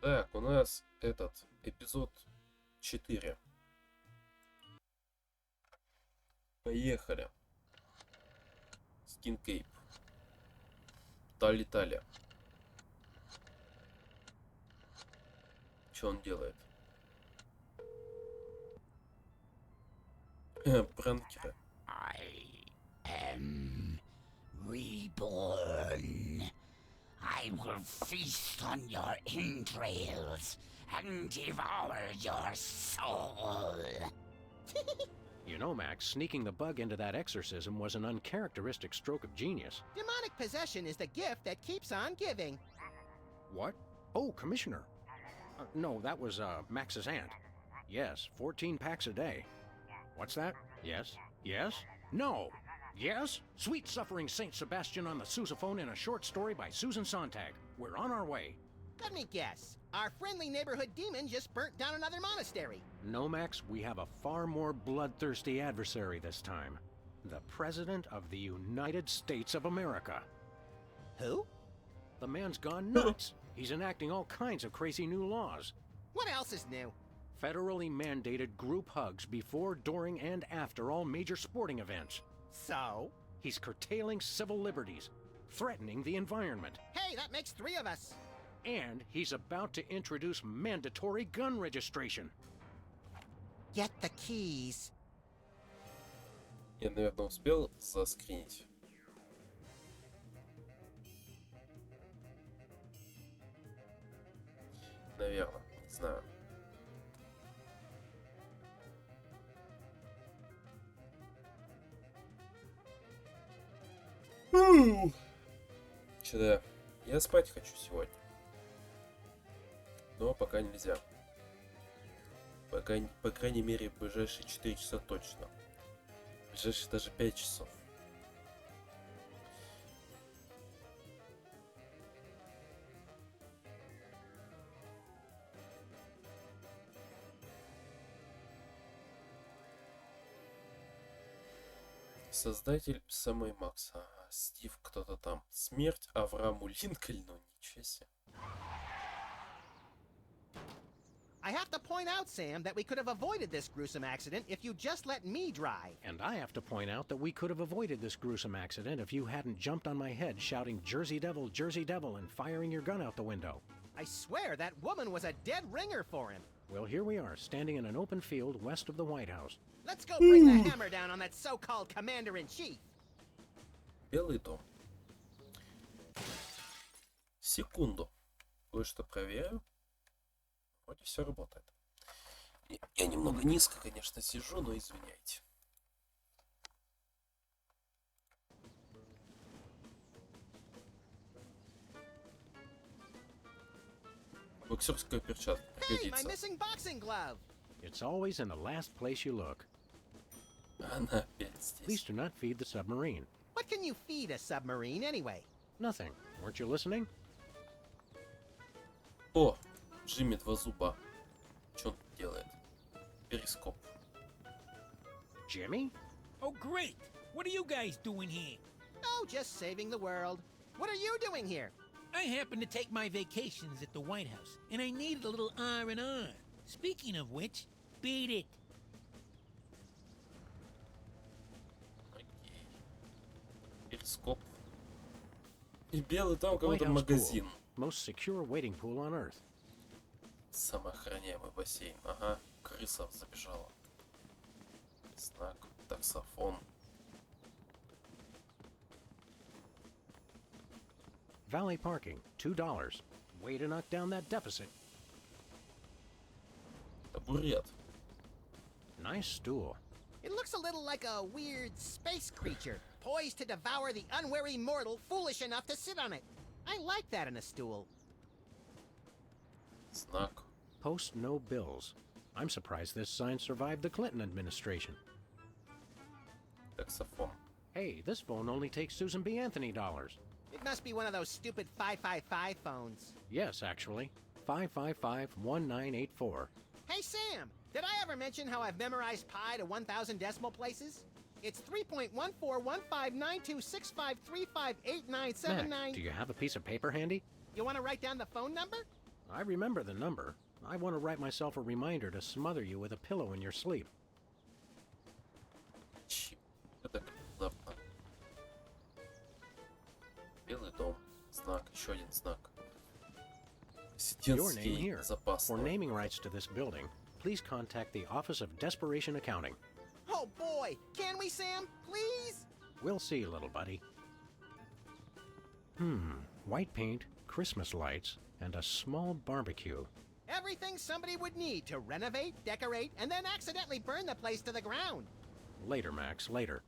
Так, у нас этот эпизод 4. Поехали. Скин Кейп. Тали-тали. Что он делает? Пранкеры. I am reborn. I will feast on your entrails and devour your soul. You know, Max, sneaking the bug into that exorcism was an uncharacteristic stroke of genius. Demonic possession is the gift that keeps on giving. What? Oh, Commissioner. No, that was, Max's aunt. Yes, 14 packs a day. What's that? Yes? Yes? No! Yes? Sweet suffering Saint Sebastian on the sousaphone in a short story by Susan Sontag. We're on our way. Let me guess. Our friendly neighborhood demon just burnt down another monastery. No, Max, we have a far more bloodthirsty adversary this time. The President of the United States of America. Who? The man's gone nuts. He's enacting all kinds of crazy new laws. What else is new? Federally mandated group hugs before, during, and after all major sporting events. So? He's curtailing civil liberties, threatening the environment. Hey, that makes 3 of us. And he's about to introduce mandatory gun registration. Get the keys. Я, наверное, успел заскринить. Наверное, не знаю. Что-то я спать хочу сегодня. Но пока нельзя. Пока, по крайней мере, в ближайшие 4 часа точно. В ближайшие даже 5 часов. Создатель самой Макса. Стив кто-то там. Смерть Аврааму Линкольну. Ничего себе. I have to point out, Sam, that we could have avoided this gruesome accident if you just let me drive. And I have to point out that we could have avoided this gruesome accident if you hadn't jumped on my head shouting Jersey Devil, and firing your gun out the window. I swear that woman was a dead ringer for him. Well, here we are, standing in an open field west of the White House. Let's go bring the hammer down on that so-called commander-in-chief. Белый дом. Секунду. Кое-что проверю. Вроде все работает. Я немного низко, конечно, сижу, но извиняйте. Боксерская перчатка Hey, my пригодится. missing boxing glove. It's always in the last place you look. Она опять Please здесь. do not feed the submarine. What can you feed a submarine anyway? Nothing. Weren't you listening? О, Джимми два зуба. Что он тут делает? Перископ. Jimmy? Oh, great! What are you guys doing here? Oh, just saving the world. What are you doing here? I happen to take my vacations at the White House, and I needed a little R&R. Speaking of which, beat it. Окей. Перископ. И белый там White какой-то House магазин. pool. Most secure waiting pool on Earth. Самоохраняемый бассейн. Ага, крыса забежала. Знак, таксофон. Valet parking, $2. Way to knock down that deficit. Табурет. Nice stool. It looks a little like a weird space creature, poised to devour the unwary mortal foolish enough to sit on it. I like that in a stool. Знак. Post no bills. I'm surprised this sign survived the Clinton administration. Таксофон. Hey, this phone only takes Susan B. Anthony dollars. It must be one of those stupid 555 phones. Yes, actually. 555-1984. Hey, Sam, did I ever mention how I've memorized pi to 1,000 decimal places? It's 3.14159265358979. Mac, do you have a piece of paper handy? You want to write down the phone number? I remember the number. I want to write myself a reminder to smother you with a pillow in your sleep. Это внезапно. Белый дом. Знак. Еще один знак. Your name Президентский here. запас. For naming rights to this building, please contact the Office of Desperation Accounting. Oh boy! Can we, Sam? Please? We'll see, little buddy. White paint, Christmas lights, and a small barbecue. Everything somebody would need to renovate, decorate, and then accidentally burn the place to the ground. Later, Max, later.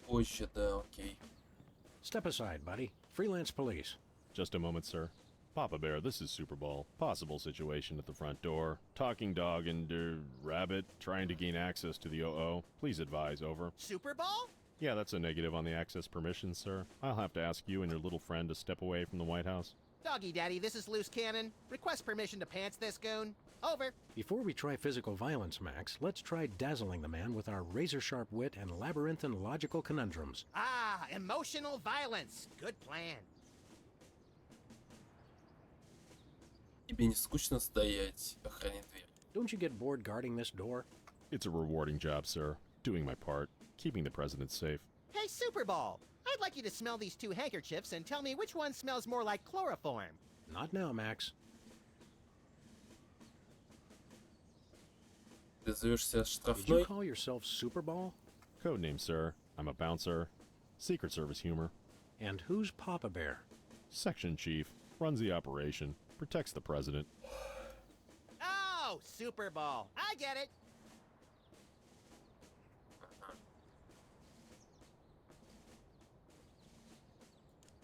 Позже, да, окей. Step aside, buddy. Freelance police. Just a moment, sir. Papa Bear, this is Super Bowl. Possible situation at the front door. Talking dog and, rabbit trying to gain access to the OO. Please advise, over. Super Bowl? Yeah, that's a negative on the access permissions, sir. I'll have to ask you and your little friend to step away from the White House. Doggy Daddy, this is Loose Cannon. Request permission to pants this goon. Over. Before we try physical violence, Max, let's try dazzling the man with our razor-sharp wit and labyrinthine logical conundrums. Ah, emotional violence. Good plan. Тебе не скучно стоять, охранять дверь? Don't you get bored guarding this door? It's a rewarding job, sir. Doing my part. Keeping the president safe. Hey, Super Bowl. I'd like you to smell these two handkerchiefs and tell me which one smells more like chloroform. Not now, Max. Ты зовешься Did штрафной? you call yourself Super Ball? Codename, sir. I'm a bouncer. Secret Service humor. And who's Papa Bear? Section chief. Runs the operation. Protects the president. Oh, Super Bowl. I get it.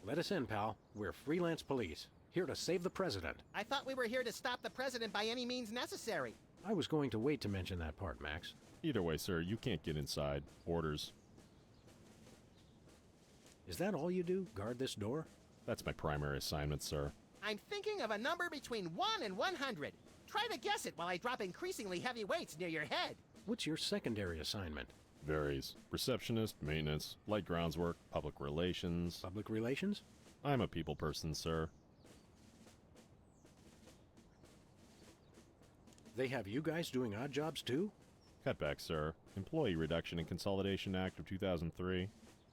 Let us in, pal. We're freelance police. Here to save the president. I thought we were here to stop the president by any means necessary. I was going to wait to mention that part, Max. Either way, sir, you can't get inside. Orders. Is that all you do? Guard this door? That's my primary assignment, sir. I'm thinking of a number between 1 and 100. Try to guess it while I drop increasingly heavy weights near your head. What's your secondary assignment? Varies. Receptionist, maintenance, light grounds work, public relations. Public relations? I'm a people person, sir. They have you guys doing odd jobs too? Cutback, sir. Employee Reduction and Consolidation Act of 2003.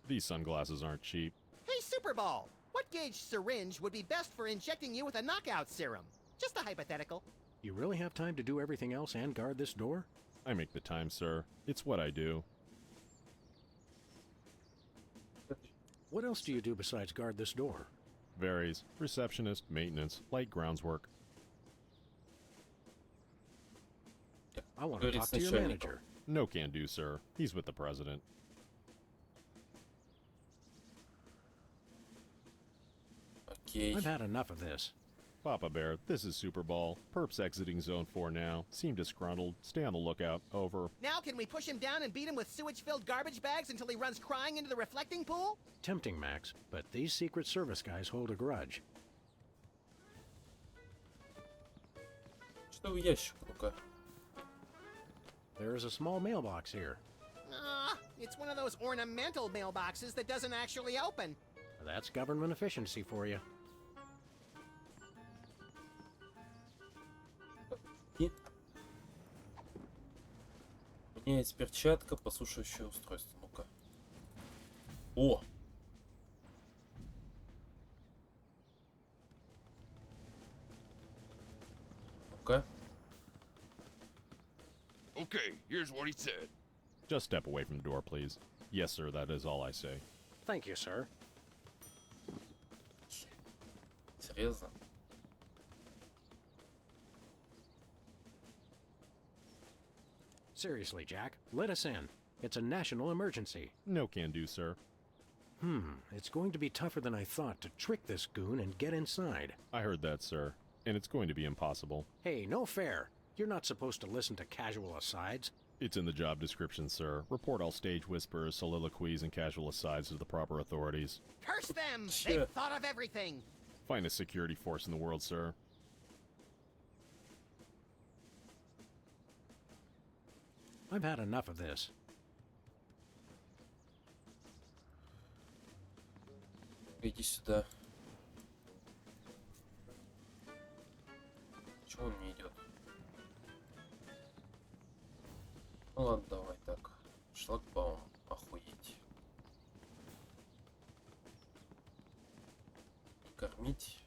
These sunglasses aren't cheap. Hey, Super Bowl. What gauge syringe would be best for injecting you with a knockout serum? Just a hypothetical. You really have time to do everything else and guard this door? I make the time, sir. It's what I do. What else do you do besides guard this door? Varies. Receptionist, maintenance, light grounds work. I want to Говори talk с to your начальником. manager. No can do, sir. He's with the president. Окей. I've had enough of this. Papa Bear, this is Super Bowl. Perps exiting Zone 4 now. Seem disgruntled. Stay on the lookout. Over. Now can we push him down and beat him with sewage-filled garbage bags until he runs crying into the reflecting pool? Tempting, Max, but these Secret Service guys hold a grudge. Что в ящик? Ну-ка. There is a small mailbox here. Ah, it's one of those ornamental mailboxes that doesn't actually open. That's government efficiency for you. И... У меня есть перчатка, послушающее устройство. Ну-ка. О! Ну-ка. Okay, here's what he said. Just step away from the door, please. Yes, sir, that is all I say. Thank you, sir. Серьезно? Seriously, Jack, let us in. It's a national emergency. No can do, sir. It's going to be tougher than I thought to trick this goon and get inside. I heard that, sir. And it's going to be impossible. Hey, no fair. You're not supposed to listen to casual asides. It's in the job description, sir. Report all stage whispers, soliloquies, and casual asides to the proper authorities. Curse them! Sure. They've thought of everything. Finest security force in the world, sir. I've had enough of this. Иди сюда. Почему он не идет? Ну ладно, давай так. Шлагбаум. Охуеть. И кормить.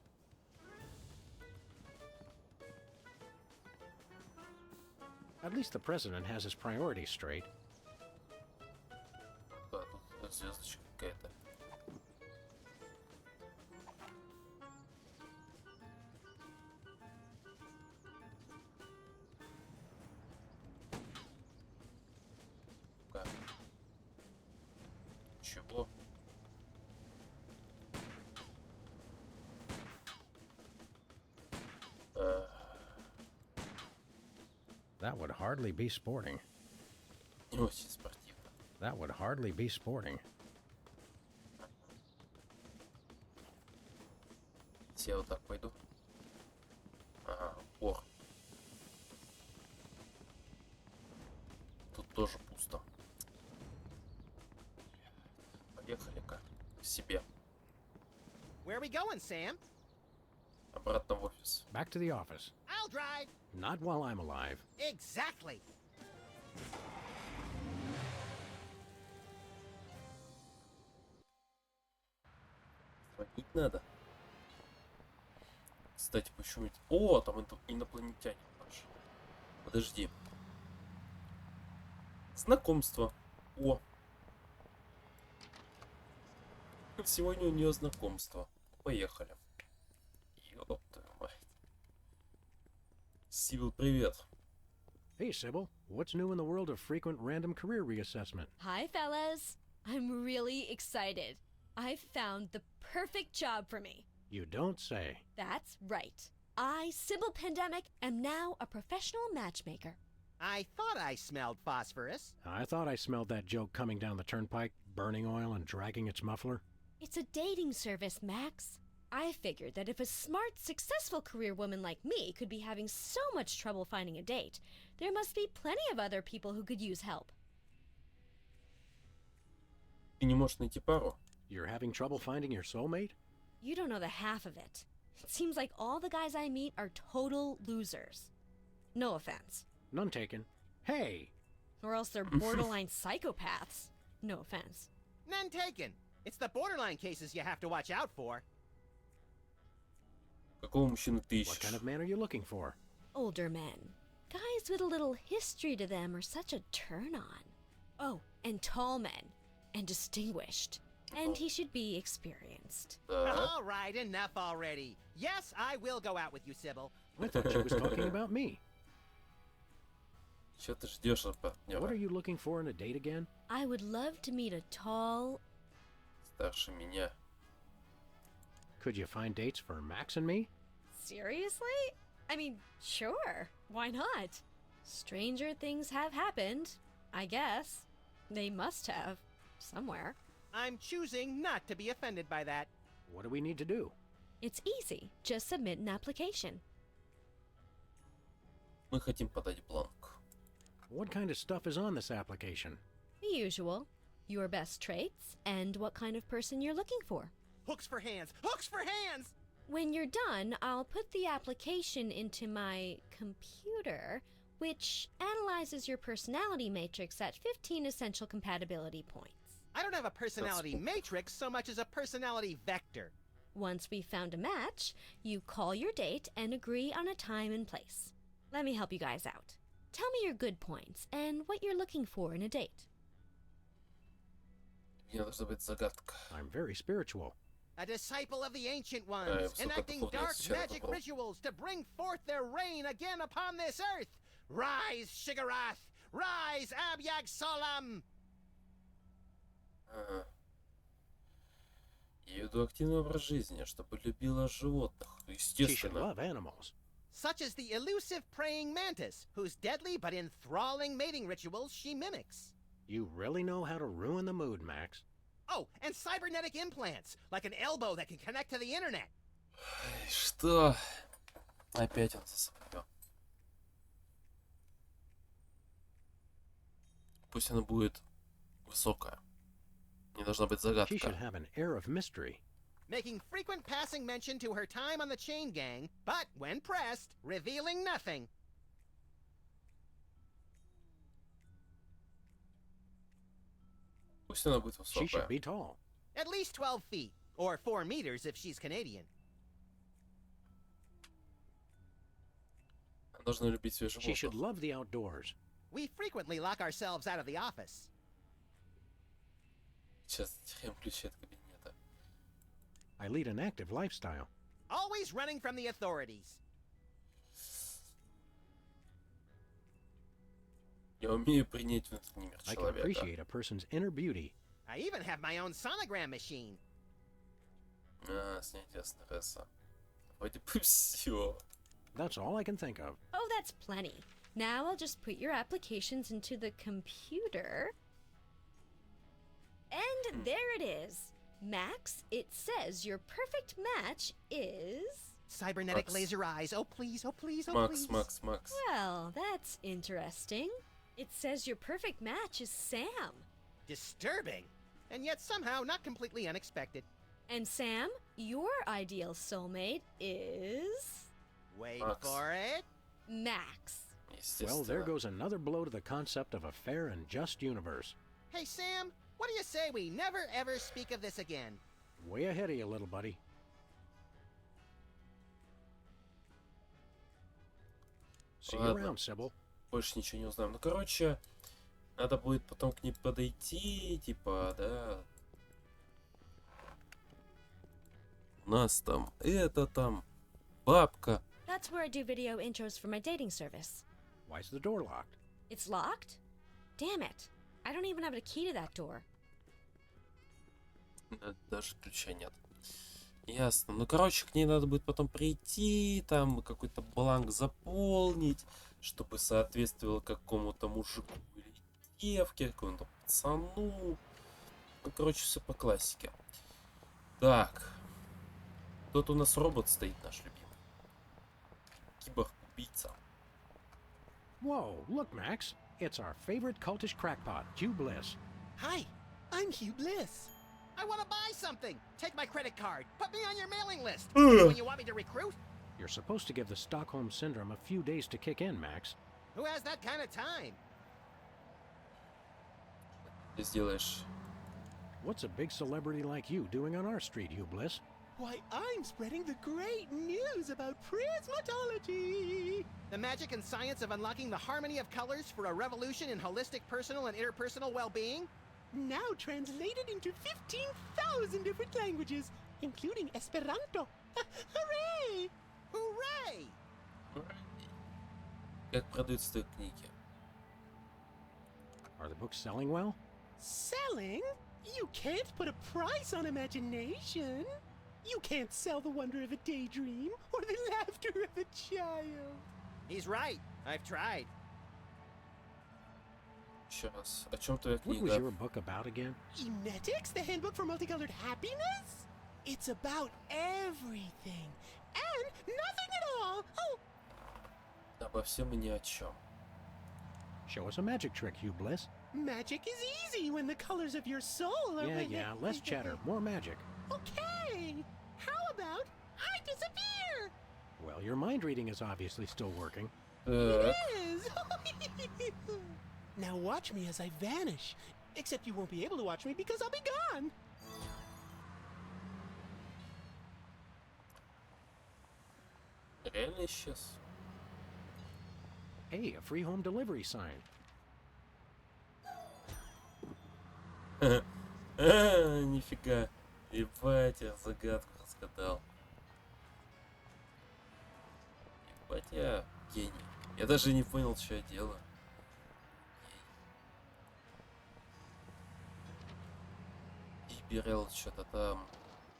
At least the president has his priorities straight. Да, тут звездочка какая-то. Чего? That would hardly be sporting. Не очень спортивно. That would hardly be sporting. Я вот так пойду. Ага, ор. Тут тоже пусто. Поехали-ка к себе. Where are we going, Sam? Обратно в офис. Back to the office. I'll drive. Not while I'm alive. Exactly. Звонить надо. Кстати, почему... О, там инопланетяне наши. Подожди. Знакомство. О. Сегодня у нее знакомство. Поехали. Ёб твою мать. Сибил, привет. Hey, Sybil. What's new in the world of frequent random career reassessment? Hi, fellas. I'm really excited. I've found the perfect job for me. You don't say. That's right. I, Sybil Pandemic, am now a professional matchmaker. I thought I smelled phosphorus. I thought I smelled that joke coming down the turnpike, burning oil and dragging its muffler. It's a dating service, Max. I figured that if a smart, successful career woman like me could be having so much trouble finding a date, there must be plenty of other people who could use help. Ты не можешь найти пару? You're having trouble finding your soulmate? You don't know the half of it. It seems like all the guys I meet are total losers. No offense. None taken. Hey! Or else they're borderline psychopaths. No offense. None taken. It's the borderline cases you have to watch out for. Какого мужчину ты What ищешь? kind of man are you looking for? Older men. Guys with a little history to them are such a turn on. Oh, and tall men. And distinguished. And he should be experienced. Так. All right, enough already. Yes, I will go out with you, Sybil. I thought she was talking about me. Чего ты ждешь от партнера? What are you looking for in a date again? I would love to meet a tall... Старше меня. Could you find dates for Max and me? Seriously? I mean, sure. Why not? Stranger things have happened, I guess. They must have. Somewhere. I'm choosing not to be offended by that. What do we need to do? It's easy. Just submit an application. Мы хотим подать бланк. What kind of stuff is on this application? The usual. Your best traits and what kind of person you're looking for. Hooks for hands! Hooks for hands! When you're done, I'll put the application into my computer, which analyzes your personality matrix at 15 essential compatibility points. I don't have a personality matrix so much as a personality vector. Once we've found a match, you call your date and agree on a time and place. Let me help you guys out. Tell me your good points and what you're looking for in a date. Мне должна быть загадка. I'm very spiritual. A disciple of the Ancient Ones, высокодуховная enacting dark сфера magic попала. rituals to bring forth their reign again upon this earth. Rise, Shiggarath! Rise, Abyag Solam! Ага. Я веду активный образ жизни, чтобы любила животных. She should Естественно. love animals. Such as the elusive praying mantis, whose deadly but enthralling mating rituals she mimics. You really know how to ruin the mood, Max. Oh, and cybernetic implants, like an elbow that can connect to the internet. Что? Опять он за свое. Пусть она будет высокая. Не должна быть She should загадка. have an air of mystery. making frequent passing mention to her time on the chain gang, but when pressed, revealing nothing. Пусть она будет She should высокая. be tall. At least 12 feet, or 4 meters if she's Canadian. Она должна любить свежий She should воздух. love the outdoors. We frequently lock ourselves out of the office. Сейчас теряем ключи от кабинета. I lead an active lifestyle. Always running from the authorities. Я умею принять внутренний мир I can человека. appreciate a person's inner beauty. I even have my own sonogram machine. Снятие стресса. Вроде бы все. That's all I can think of. Oh, that's plenty. Now I'll just put your applications into the computer. And there it is. Max, it says your perfect match is... Cybernetic Max. laser eyes. Oh, please, oh, please, oh, Макс, please. Макс. Well, that's interesting. It says your perfect match is Sam. Disturbing. And yet somehow not completely unexpected. And Sam, your ideal soulmate is... Wait Max. for it. Max. Well, there Естественно. goes another blow to the concept of a fair and just universe. Hey, Sam, what do you say we never ever speak of this again? Way ahead of you, little buddy. See you Ладно. around, Sybil. Больше ничего не узнаем. Ну, короче, надо будет потом к ней подойти, типа, да. У нас там, это там, бабка. That's where I do video intros for my dating service. Why's the door locked? It's locked? Damn it. I don't even have a key to that door. Даже ключа нет. Ясно. Ну, короче, к ней надо будет потом прийти, там какой-то бланк заполнить, чтобы соответствовало какому-то мужику или девке, какому-то пацану. Ну, короче, все по классике. Так. Тут у нас робот стоит наш любимый. Киборг-убийца. Whoa, look, Max. It's our favorite cultish crackpot, Hugh Bliss. Hi, I'm Hugh Bliss. I want to buy something. Take my credit card. Put me on your mailing list. When you want me to recruit? You're supposed to give the Stockholm Syndrome a few days to kick in, Max. Who has that kind of time? Ты сделаешь... What's a big celebrity like you doing on our street, Hugh Bliss? Why, I'm spreading the great news about prismatology! The magic and science of unlocking the harmony of colors for a revolution in holistic personal and interpersonal well-being? Now translated into 15,000 different languages, including Esperanto. Hooray! Hooray! Как продаются твои книги? Are the books selling well? Selling? You can't put a price on imagination. You can't sell the wonder of a daydream or the laughter of a child. He's right. I've tried. Сейчас. О чем твоя What was книга? your book about again? Emetics, the handbook for multicolored happiness? It's about everything and nothing at all. Oh, Обо всем и ни о чем. Show us a magic trick, Hugh Bliss. magic is easy when the colors of your soul are... Yeah, less chatter, more magic. Okay. How about I disappear? Well, your mind reading is obviously still working. Так. Yes. Now watch me as I vanish. Except you won't be able to watch me because I'll be gone. Реально исчез. Hey, a free home delivery sign. Нифига. Ебать, я загадку разгадал. Ебать, я гений. Я даже не понял, что я делаю. Иберел что-то там.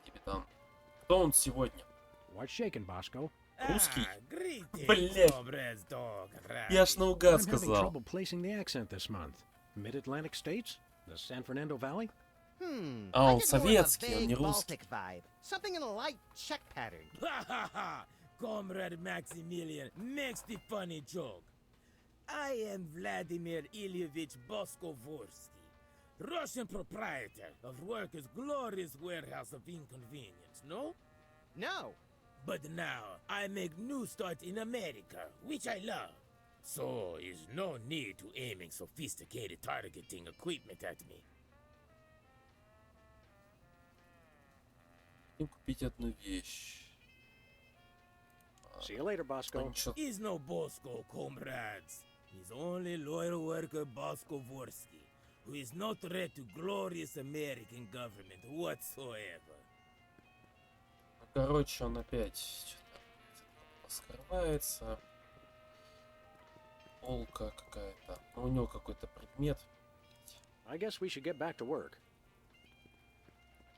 Тебе там. Кто он сегодня? What's shaking, Bosco? Русский? Greetings, Блядь. comrades, dog. Я ж наугад I'm having сказал. trouble placing the accent this month. Mid-Atlantic states? The San Fernando Valley? А I он get more of a советский, он не vague русский. Baltic vibe. Something in a light check pattern. Ha ha ha! Comrade Maximilian makes the funny joke. I am Vladimir Ilyevich Boskovorsky, Russian proprietor of workers' glorious warehouse of inconvenience, no? No. But now I make new start in America, which I love. So is no need to aiming sophisticated targeting equipment at me. Хотим купить одну вещь. See you later, Bosco. Ничего. He's no Bosco, comrades. He's only loyal worker Bosco Vorsky, who is no threat to glorious American government whatsoever. Ну, короче, он опять что-то скрывается. Полка какая-то. У него какой-то предмет. I guess we should get back to work.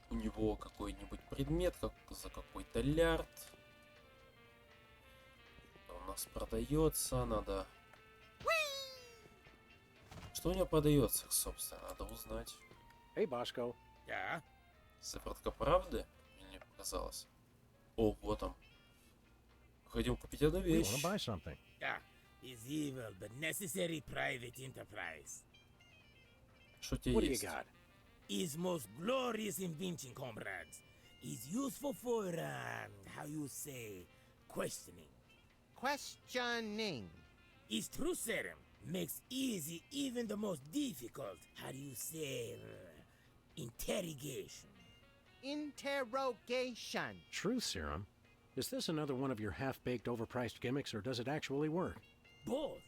У него какой-нибудь предмет, как за какой-то лярд. У нас продается, надо... Что у него продается, собственно, надо узнать. Hey, Bosco. Yeah? Сыворотка правды? Мне показалось. О, вот он. Хотим купить одну We вещь. want to buy something. Yeah. Is evil, but necessary private enterprise. Что у тебя What do you есть? got? Is most glorious invention, comrades. Is useful for, how you say, questioning. Questioning. Is true serum. Makes easy even the most difficult, how do you say, interrogation. Interrogation. Truth serum? Is this another one of your half-baked, overpriced gimmicks, or does it actually work? Both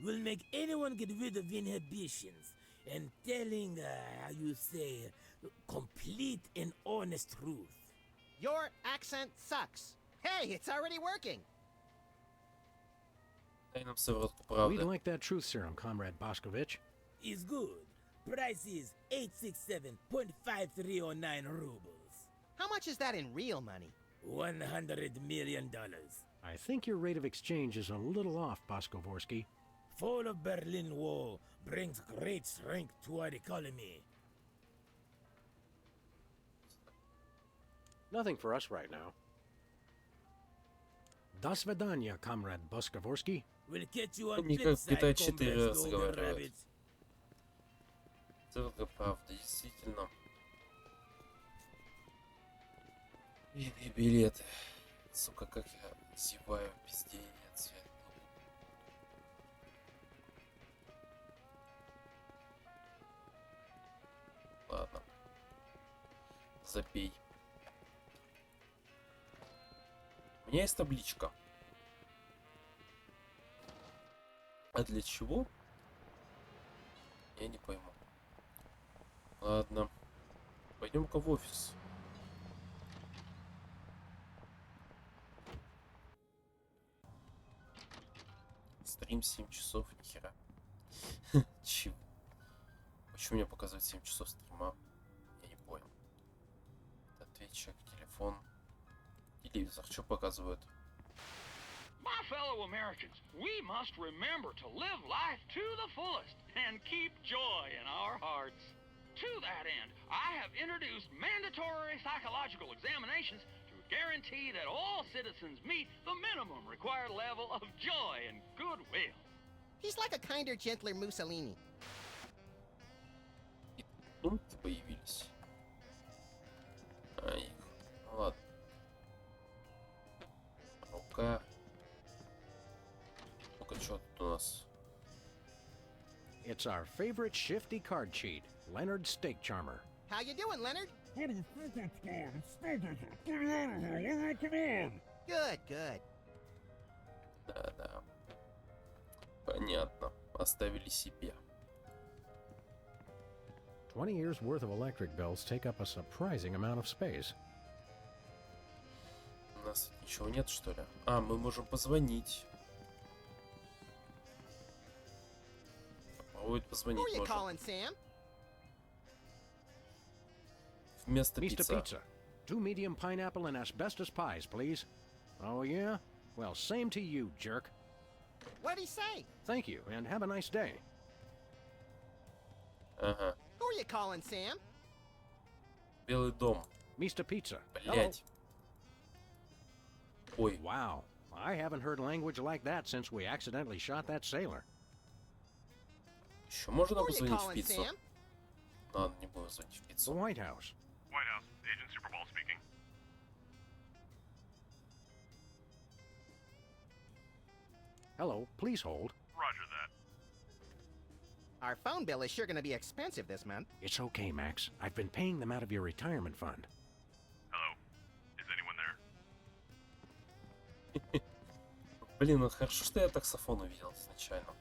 will make anyone get rid of inhibitions and telling, how you say, complete and honest truth. Your accent sucks. Hey, it's already working. Дай нам сыворотку We'd правды. like that truth serum, Comrade Boscovich. Is good. Price is 867.5309 rubles. How much is that in real money? $100 million. I think your rate of exchange is a little off, Boscovorsky. Fall of Berlin Wall brings great strength to our economy. Nothing for us right now. До свидания, Comrade Boscovorsky. We'll get you on Они flip как side, GTA 4 comrade разговаривают. Rabbit. Сыворотка правды, действительно. И билеты. Сука, как я зеваю, везде нет света. Ладно. Запей. У меня есть табличка. А для чего? Я не пойму. Ладно. Пойдем-ка в офис. Стрим 7 часов, нихера. Чего? Почему мне показывает 7 часов стрима? Я не понял. Ответчик, телефон. Телевизор, что показывают? My fellow Americans, we must remember to live life to the fullest and keep joy in our hearts. To that end, I have introduced mandatory psychological examinations to guarantee that all citizens meet the minimum required level of joy and goodwill. He's like a kinder, gentler Mussolini. И пункты появились. Ай, ну ладно. Рука. Ну-ка, что тут у нас? It's our favorite shifty card cheat, Leonard Steak Charmer. How you doing, Leonard? Good, good. Да-да. Понятно. Оставили себе. 20 years worth of electric bills take up a surprising amount of space. У нас ничего нет, что ли? А, мы можем позвонить. Попробовать Who позвонить are you можем. calling, Sam? Вместо Mr. пицца. Pizza, 2 medium pineapple and asbestos pies, please. Oh, yeah? Well, same to you, jerk. What'd he say? Thank you, and have a nice day. Ага. Who are you calling, Sam? Белый дом. Mr. Pizza. Блять. Ой. Wow, I haven't heard language like that since we accidentally shot that sailor. Еще можно Who are you позвонить в calling, пиццу? Sam? Ладно, не буду звонить в The пиццу. White House. White House, Agent Superball speaking. Hello, please hold. Roger that. Our phone bill is sure gonna be expensive this month. It's okay, Max. I've been paying them out of your retirement fund. Hello? Is anyone there? Блин, ну хорошо, что я таксофон увидел изначально.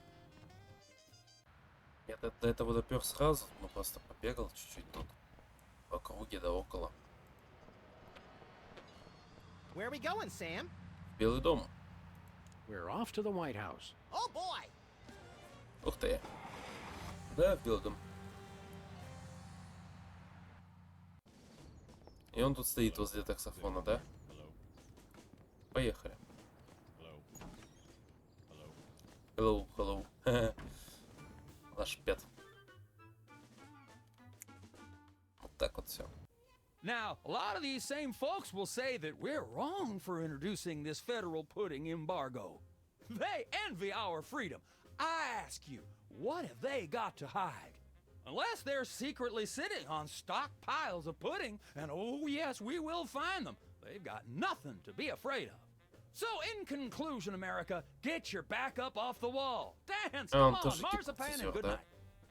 Я до этого допер сразу, ну просто побегал чуть-чуть тут. По округе да около. Where are we going, Sam? В Белый дом. We're off to the White House. Oh boy! Ух ты. Да, в Белый дом. И он тут стоит возле таксофона, да? Поехали. Hello, hello. Наш пет. Вот так вот все. Now, a lot of these same folks will say that we're wrong for introducing this federal pudding embargo. They envy our freedom. I ask you, what have they got to hide? Unless they're secretly sitting on stockpiles of pudding, and oh yes, we will find them, they've got nothing to be afraid of. So, in conclusion, America, get your back up off the wall. Dance, come on, marzipan, and good night.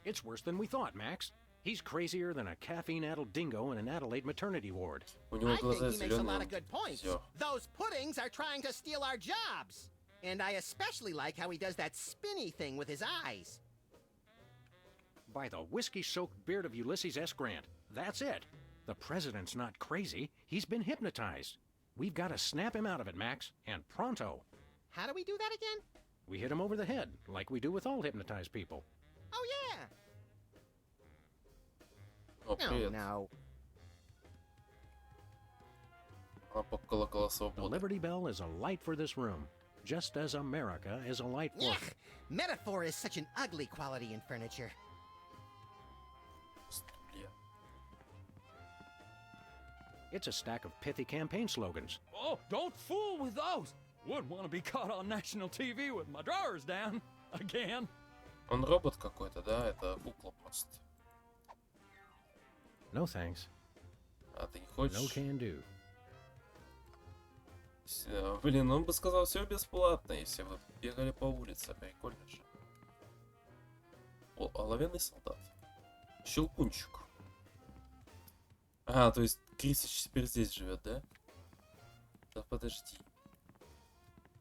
It's worse than we thought, Max. He's crazier than a caffeine-addled dingo in an Adelaide maternity ward. У него I глаза think he makes a lot зеленые. of good points. Всё. Those puddings are trying to steal our jobs. And I especially like how he does that spinny thing with his eyes. By the whiskey-soaked beard of Ulysses S. Grant. That's it. The president's not crazy. He's been hypnotized. We've got to snap him out of it, Max. And pronto. How do we do that again? We hit him over the head, like we do with all hypnotized people. Oh, yeah. О, привет. No. Колокола The свободы. Liberty Bell is a light for this room, just as America is a light for... Yuck. Metaphor is such an ugly quality in furniture. It's a stack of pithy campaign slogans. Oh, don't fool with those. Wouldn't want to be caught on national TV with my drawers down. Again. Он робот какой-то, да? Это кукла просто. No thanks. А ты не No хочешь? can do. Блин, он бы сказал, все бесплатно, если вы бегали по улице. Прикольно же. О, оловянный солдат. Щелкунчик. А, то есть Крисич теперь здесь живет, да? Да подожди.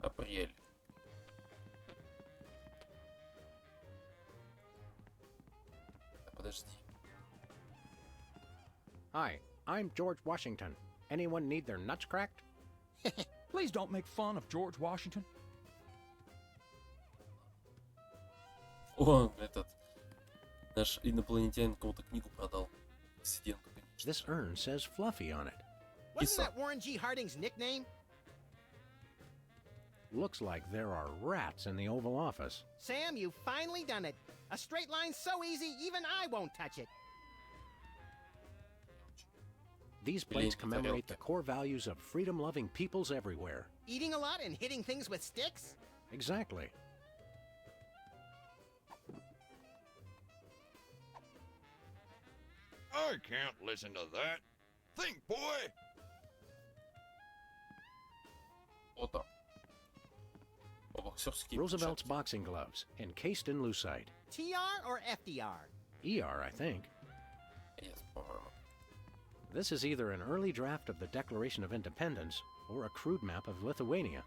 Апрель. Да подожди. Hi, I'm George Washington. Anyone need their nuts cracked? Please don't make fun of George Washington. О, этот наш инопланетянин кому-то книгу продал. Президенту, конечно. This urn says Fluffy on it. Wasn't that Warren G. Harding's nickname? Looks like there are rats in the Oval Office. Sam, you've finally done it. A straight line's so easy, even I won't touch it. These plates commemorate the core values of freedom-loving peoples everywhere. Eating a lot and hitting things with sticks? Exactly. I can't listen to that. Think, boy. Вот там. О, боксерские Roosevelt's перчатки. boxing gloves, encased in lucite. TR or FDR? ER, I think. Yes, по-моему. This is either an early draft of the Declaration of Independence or a crude map of Lithuania.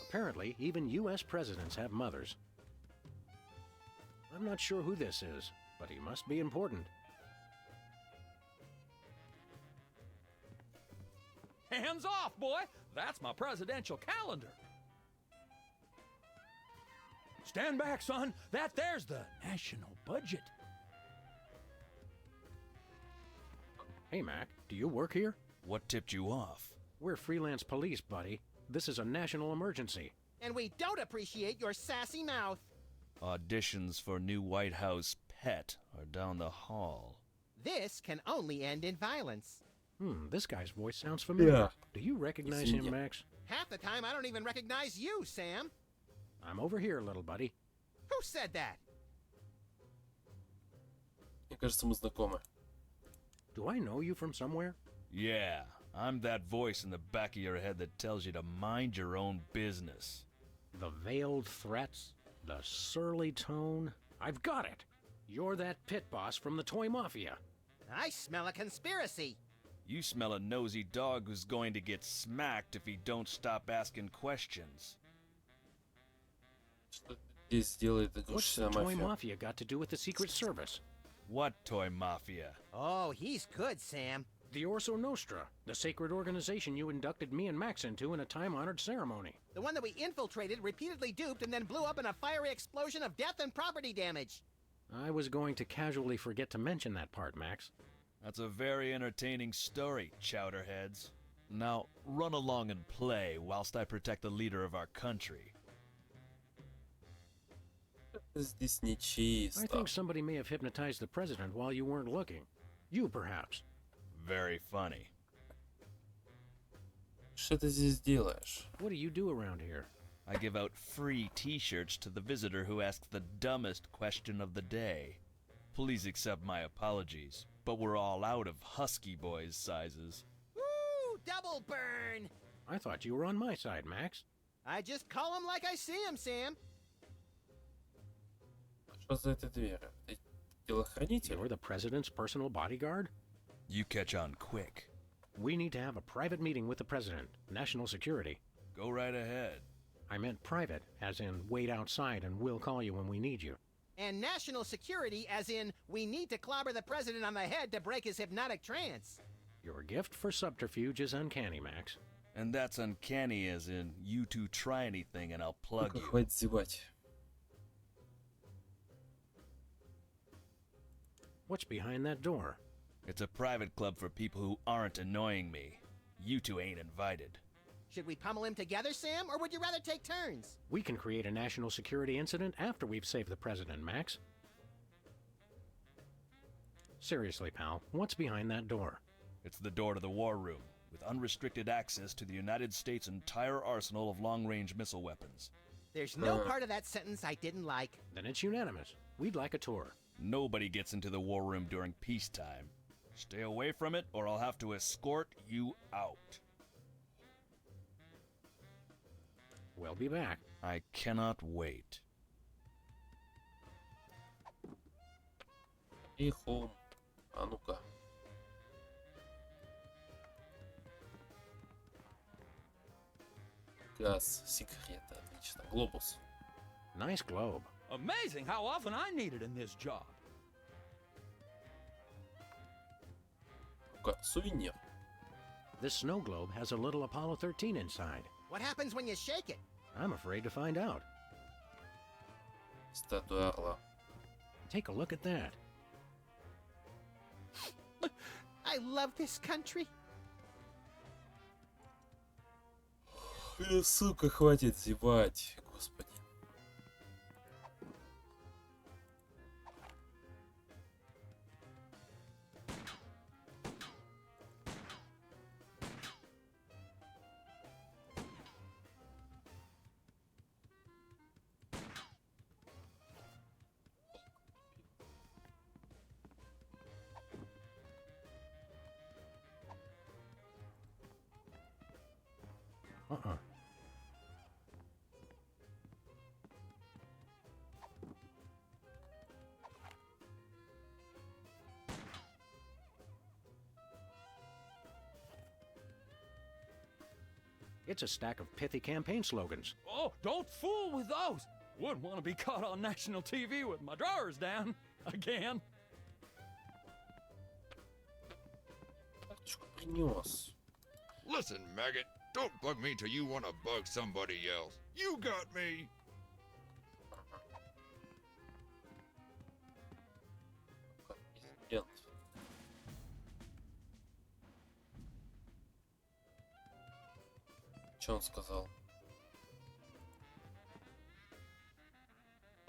Apparently, even U.S. presidents have mothers. I'm not sure who this is, but he must be important. Hands off, boy! That's my presidential calendar. Stand back, son. There's the national budget. Hey, Mac, do you work here? What tipped you off? We're freelance police, buddy. This is a national emergency. And we don't appreciate your sassy mouth. Auditions for new White House pet are down the hall. This can only end in violence. This guy's voice sounds familiar. Yeah. Do you recognize him, Max? Half the time, I don't even recognize you, Sam. I'm over here, little buddy. Who said that? Мне кажется, мы знакомы. Do I know you from somewhere? Yeah, I'm that voice in the back of your head that tells you to mind your own business. The veiled threats, the surly tone. I've got it. You're that pit boss from the Toy Mafia. I smell a conspiracy. You smell a nosy dog who's going to get smacked if he don't stop asking questions. Что здесь делает What's игрушечная the Toy мафия? Mafia got to do with the Secret Service? What Toy Mafia? Oh, he's good, Sam. The Orso Nostra, the sacred organization you inducted me and Max into in a time-honored ceremony. The one that we infiltrated, repeatedly duped, and then blew up in a fiery explosion of death and property damage. I was going to casually forget to mention that part, Max. That's a very entertaining story, chowderheads. Now, run along and play whilst I protect the leader of our country. Здесь I нечисто. think somebody may have hypnotized the president while you weren't looking. You, perhaps. Very funny. Что ты здесь делаешь? What do you do around here? I give out free t-shirts to the visitor who asks the dumbest question of the day. Please accept my apologies, but we're all out of Husky Boys sizes. Woo! Double burn! I thought you were on my side, Max. I just call him like I see him, Sam. Что за этой дверью? Ты телохранитель? You're the president's personal bodyguard? You catch on quick. We need to have a private meeting with the president. National security. Go right ahead. I meant private, as in wait outside and we'll call you when we need you. And national security, as in, we need to clobber the president on the head to break his hypnotic trance. Your gift for subterfuge is uncanny, Max. And that's uncanny as in, you two try anything and I'll plug Ну-ка, you. хватит зевать. What's behind that door? It's a private club for people who aren't annoying me. You two ain't invited. Should we pummel him together, Sam, or would you rather take turns? We can create a national security incident after we've saved the president, Max. Seriously, pal, what's behind that door? It's the door to the war room, with unrestricted access to the United States' entire arsenal of long-range missile weapons. There's no part of that sentence I didn't like. Then it's unanimous. We'd like a tour. Nobody gets into the war room during peacetime. Stay away from it, or I'll have to escort you out. We'll be back. I cannot wait. Тихо. А ну-ка. Газ, секреты, отлично. Глобус. Nice globe. Amazing how often I need it in this job. Ну-ка, сувенир. This snow globe has a little Apollo 13 inside. What happens when you shake it? I'm afraid to find out. Статуя орла. Take a look at that. I love this country. Сука, хватит зевать, господи. Uh-uh. It's a stack of pithy campaign slogans. Oh, don't fool with those. Wouldn't want to be caught on national TV with my drawers down again. Карточку принес. Listen, maggot, don't bug me till you want to bug somebody else. You got me. Президент. Что он сказал?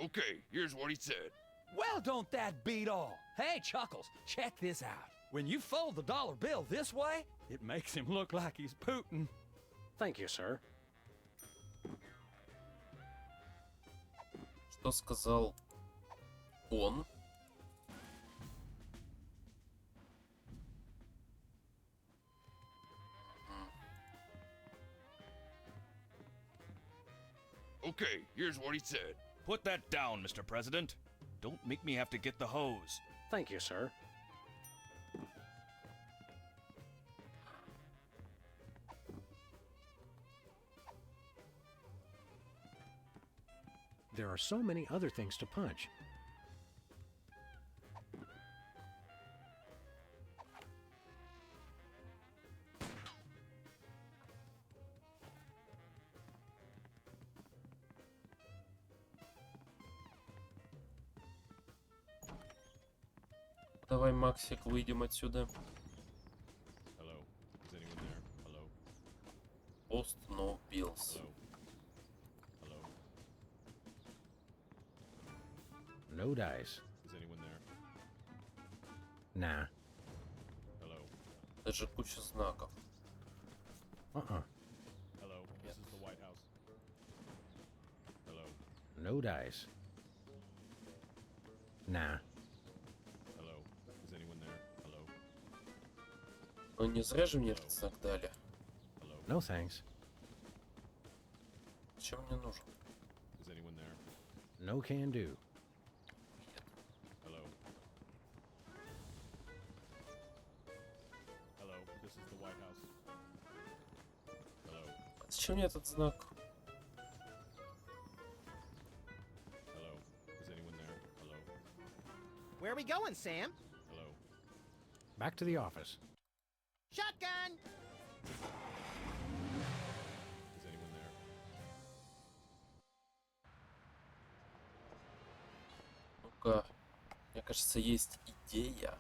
Okay, here's what he said. Well, don't that beat all? Hey, Chuckles, check this out. When you fold the dollar bill this way, it makes him look like he's Putin. Thank you, sir. Что сказал он? Okay, here's what he said. Put that down, Mr. President. Don't make me have to get the hose. Thank you, sir. There are so many other things to punch. Давай, Максик, выйдем отсюда. Hello. Is anyone there? Hello. Post no bills. Hello. Hello. No dice. Is anyone there? Nah. Hello. Даже куча знаков. Uh-uh. Hello. This is the White House. Hello. No dice. Nah. Hello. Is anyone there? Hello. Ну не зря же мне этот знак дали. Hello. No thanks. Чем мне нужен? Is anyone there? No can do. Hello. Hello. This is the White House. Hello. Зачем мне этот знак? Hello. Is anyone there? Hello. Where are we going, Sam? Hello. Back to the office. Shotgun! Is anyone there? Ну-ка, мне кажется, есть идея.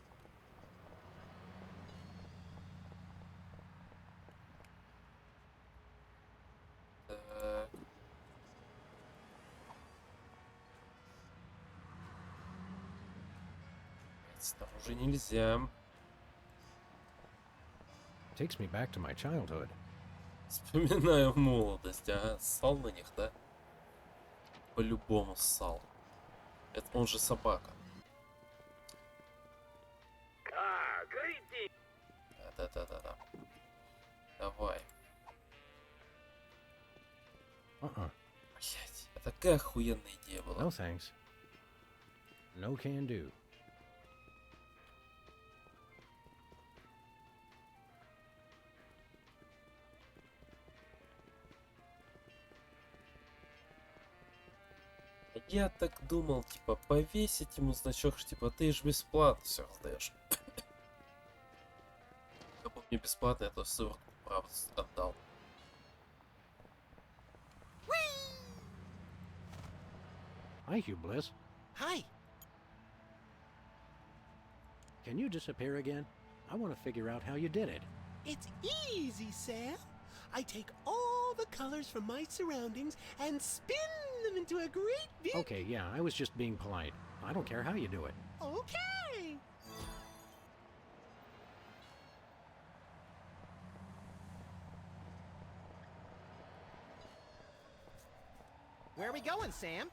Так. Снаружи нельзя. Takes me back to my childhood. Вспоминаю молодость, ага. Ссал на них, да? По-любому ссал. Это он же собака. Да-да-да-да. Давай. Uh-uh. Блять, это такая охуенная идея была. No thanks. No can do. Я так думал, типа, повесить ему значок, типа, ты ж бесплатно все раздаешь. Как бы мне бесплатно эту сыворотку, правда, отдал. Hi, Hugh Bliss. Hi. Can you disappear again? I want to figure out how you did it. It's easy, Sam. I take all the colors from my surroundings and spin them into a great big... Okay, yeah, I was just being polite. I don't care how you do it. Okay. Where are we going, Sam?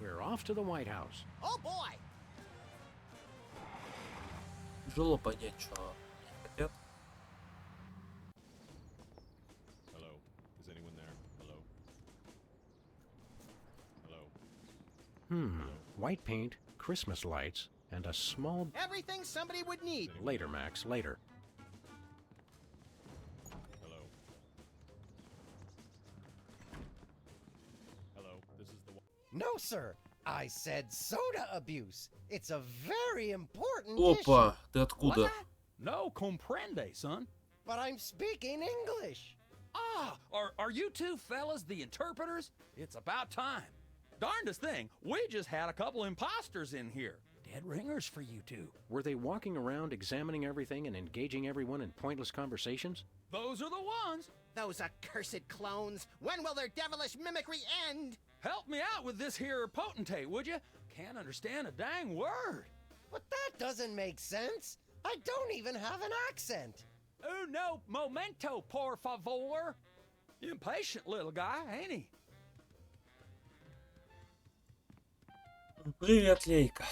We're off to the White House. Oh boy! Тяжело понять, что хотят. Hello. Is anyone there? Hello. Hello. White paint, Christmas lights, and a small... Everything somebody would need. Later, Max, later. Hello. Hello. This is the No, sir. I said soda abuse. It's a very important Опа, issue. ты откуда? No comprende, son. But I'm speaking English. Ah, are you two fellas the interpreters? It's about time. Darndest thing, we just had a couple imposters in here. Dead ringers for you two. Were they walking around examining everything and engaging everyone in pointless conversations? Those are the ones. Those accursed clones. When will their devilish mimicry end? Help me out with this here potentate, would you? Can't understand a dang word. But that doesn't make sense. I don't even have an accent. Oh no, momento, por favor. Impatient little guy, ain't he? Привет, Лейка.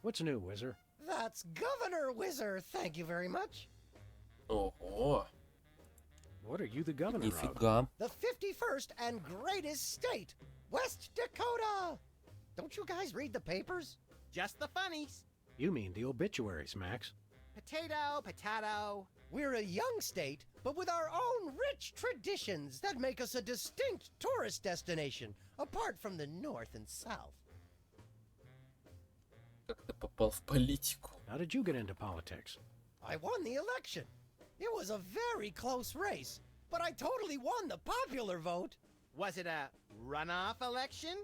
What's new, Whizzer? That's Governor Whizzer, thank you very much. Ого. What are you the governor of? Нифига. The 51st and greatest state, West Dakota. Don't you guys read the papers? Just the funnies. You mean the obituaries, Max. Potato, potato. We're a young state, but with our own rich traditions that make us a distinct tourist destination, apart from the North and South. Как ты попал в политику? How did you get into politics? I won the election. It was a very close race, but I totally won the popular vote. Was it a runoff election?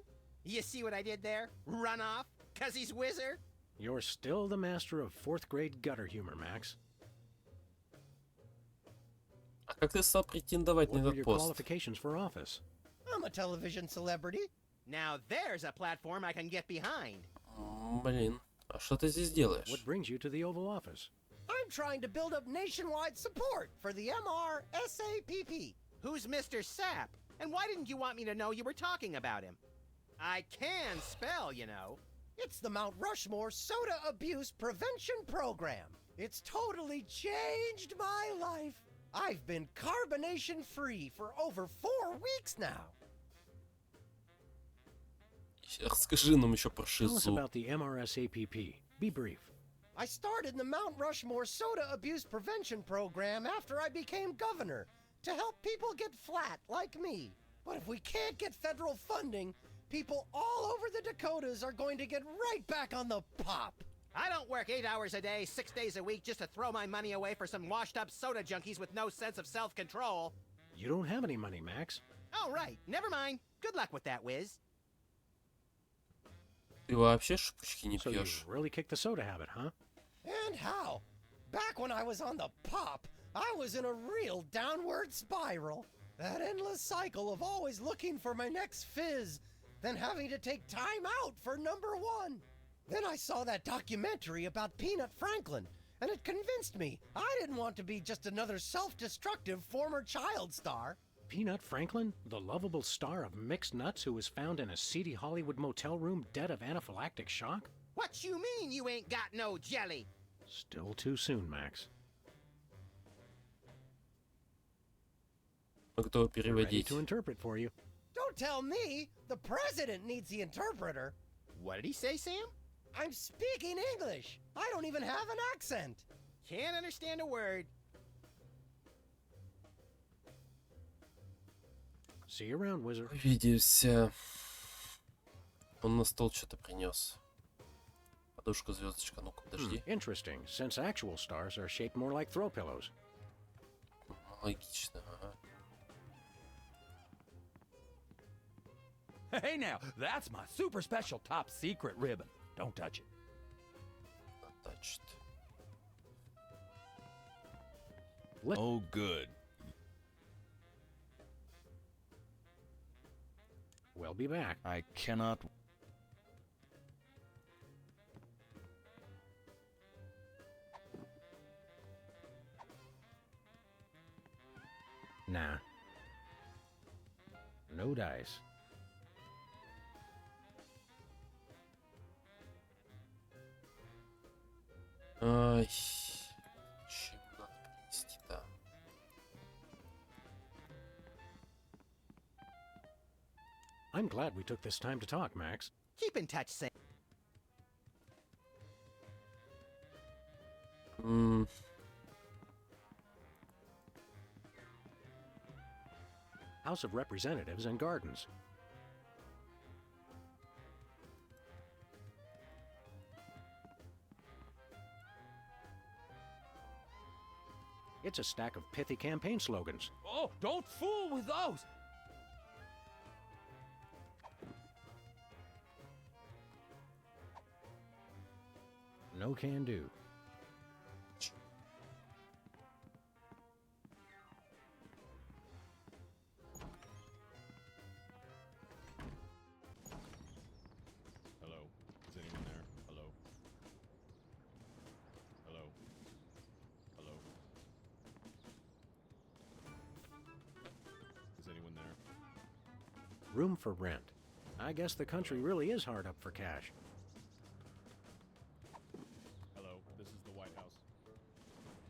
You see what I did there? Runoff? 'Cause he's Whizzer? You're still the master of 4th grade gutter humor, Max. А как ты стал претендовать на What were этот your пост? qualifications for office? I'm a television celebrity. Now there's a platform I can get behind. Блин, а что ты здесь делаешь? What brings you to the Oval Office? I'm trying to build up nationwide support for the MRSAPP. Who's Mr. Sapp? And why didn't you want me to know you were talking about him? I can spell, you know. It's the Mount Rushmore Soda Abuse Prevention Program. It's totally changed my life. I've been carbonation-free for over 4 weeks now. Расскажи нам еще про Tell us шизу. about the MRSAPP. Be brief. I started the Mount Rushmore Soda Abuse Prevention Program after I became governor to help people get flat like me. But if we can't get federal funding, people all over the Dakotas are going to get right back on the pop. I don't work 8 hours a day, 6 days a week just to throw my money away for some washed-up soda junkies with no sense of self-control. You don't have any money, Max. Oh, right. Never mind. Good luck with that, Whiz. Ты вообще шпучки не So you пьешь? really kicked the soda habit, huh? And how? Back when I was on the pop, I was in a real downward spiral. That endless cycle of always looking for my next fizz, then having to take time out for number one. Then I saw that documentary about Peanut Franklin, and it convinced me I didn't want to be just another self-destructive former child star. Peanut Franklin, the lovable star of mixed nuts who was found in a seedy Hollywood motel room dead of anaphylactic shock? What you mean you ain't got no jelly? Still too soon, Max. Кто Ready переводить? to interpret for you. Don't tell me the president needs the interpreter. What did he say, Sam? I'm speaking English. I don't even have an accent. Can't understand a word. See you around, Wizard. Увидимся. Он на стол что-то принес. Подушка, звездочка. Ну-ка, подожди. Interesting, since actual stars are shaped more like throw pillows. Логично, ага. Hey now, that's my super special top secret ribbon. Don't touch it. Touched. Oh, good. We'll be back. I cannot. Nah. No dice. Ай. Чем надо принести-то? I'm glad we took this time to talk, Max. Keep in touch, Sam. House of Representatives and Gardens. It's a stack of pithy campaign slogans. Oh, don't fool with those. No can do. Hello? Is anyone there? Hello? Hello? Hello? room for rent. I guess the country really is hard up for cash. Hello, this is the White House.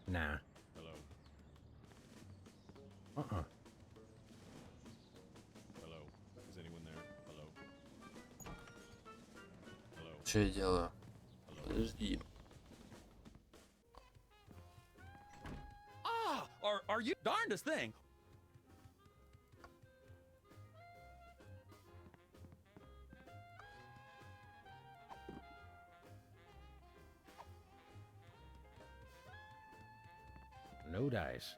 Nah. Hello. Uh-uh. Hello. Is anyone there? Hello. Hello. Что я делаю? Hello. Подожди. Ah, are you darndest thing? No dice.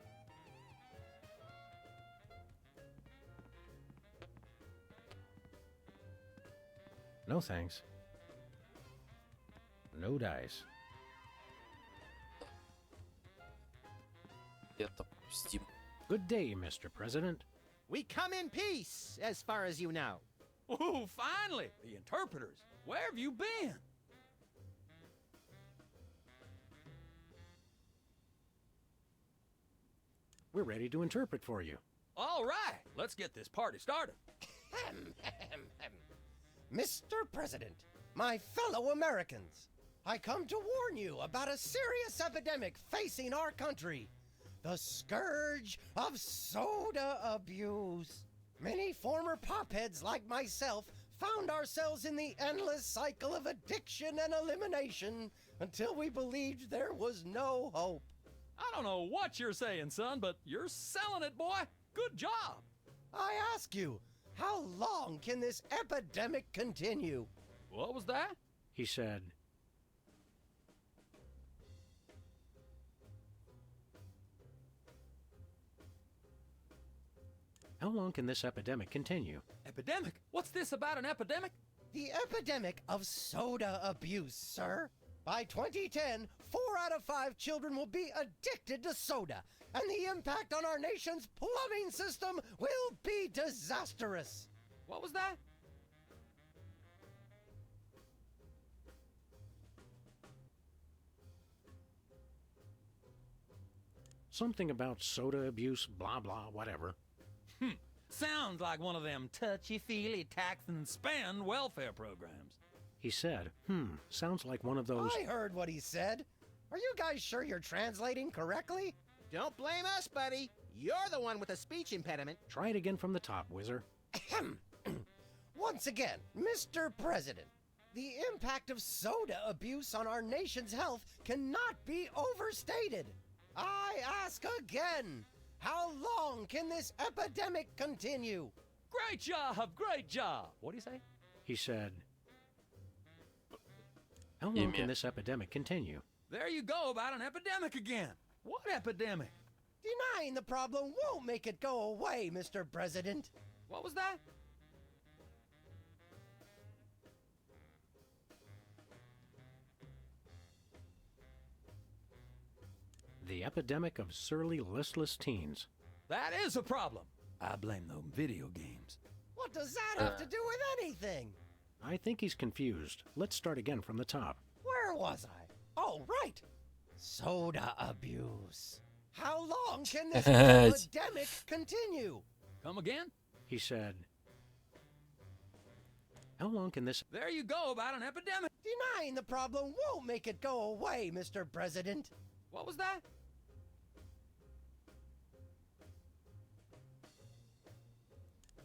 No thanks. No dice. Это допустим. Good day, Mr. President. We come in peace, as far as you know. Ooh, finally! The interpreters. Where have you been? We're ready to interpret for you. All right, let's get this party started. Mr. President, my fellow Americans, I come to warn you about a serious epidemic facing our country. The scourge of soda abuse. Many former popheads like myself found ourselves in the endless cycle of addiction and elimination until we believed there was no hope. I don't know what you're saying, son, but you're selling it, boy. Good job. I ask you, how long can this epidemic continue? What was that? He said, how long can this epidemic continue? Epidemic? What's this about an epidemic? The epidemic of soda abuse, sir. By 2010, 4 out of 5 children will be addicted to soda, and the impact on our nation's plumbing system will be disastrous. What was that? Something about soda abuse, blah blah, whatever. Sounds like one of them touchy-feely tax and spend welfare programs. He said, sounds like one of those. I heard what he said. Are you guys sure you're translating correctly? Don't blame us, buddy. You're the one with a speech impediment. Try it again from the top, Whizzer. Once again, Mr. President, the impact of soda abuse on our nation's health cannot be overstated. I ask again, how long can this epidemic continue? Great job, great job. What do you say? He said, how long can this epidemic continue? There you go about an epidemic again. What epidemic? Denying the problem won't make it go away, Mr. President. What was that? The epidemic of surly, listless teens. That is a problem. I blame them video games. What does that have to do with anything? I think he's confused. Let's start again from the top. Where was I? Oh, right. Soda abuse. How long can this epidemic continue? Come again? He said, how long can this... There you go about an epidemic. Denying the problem won't make it go away, Mr. President. What was that?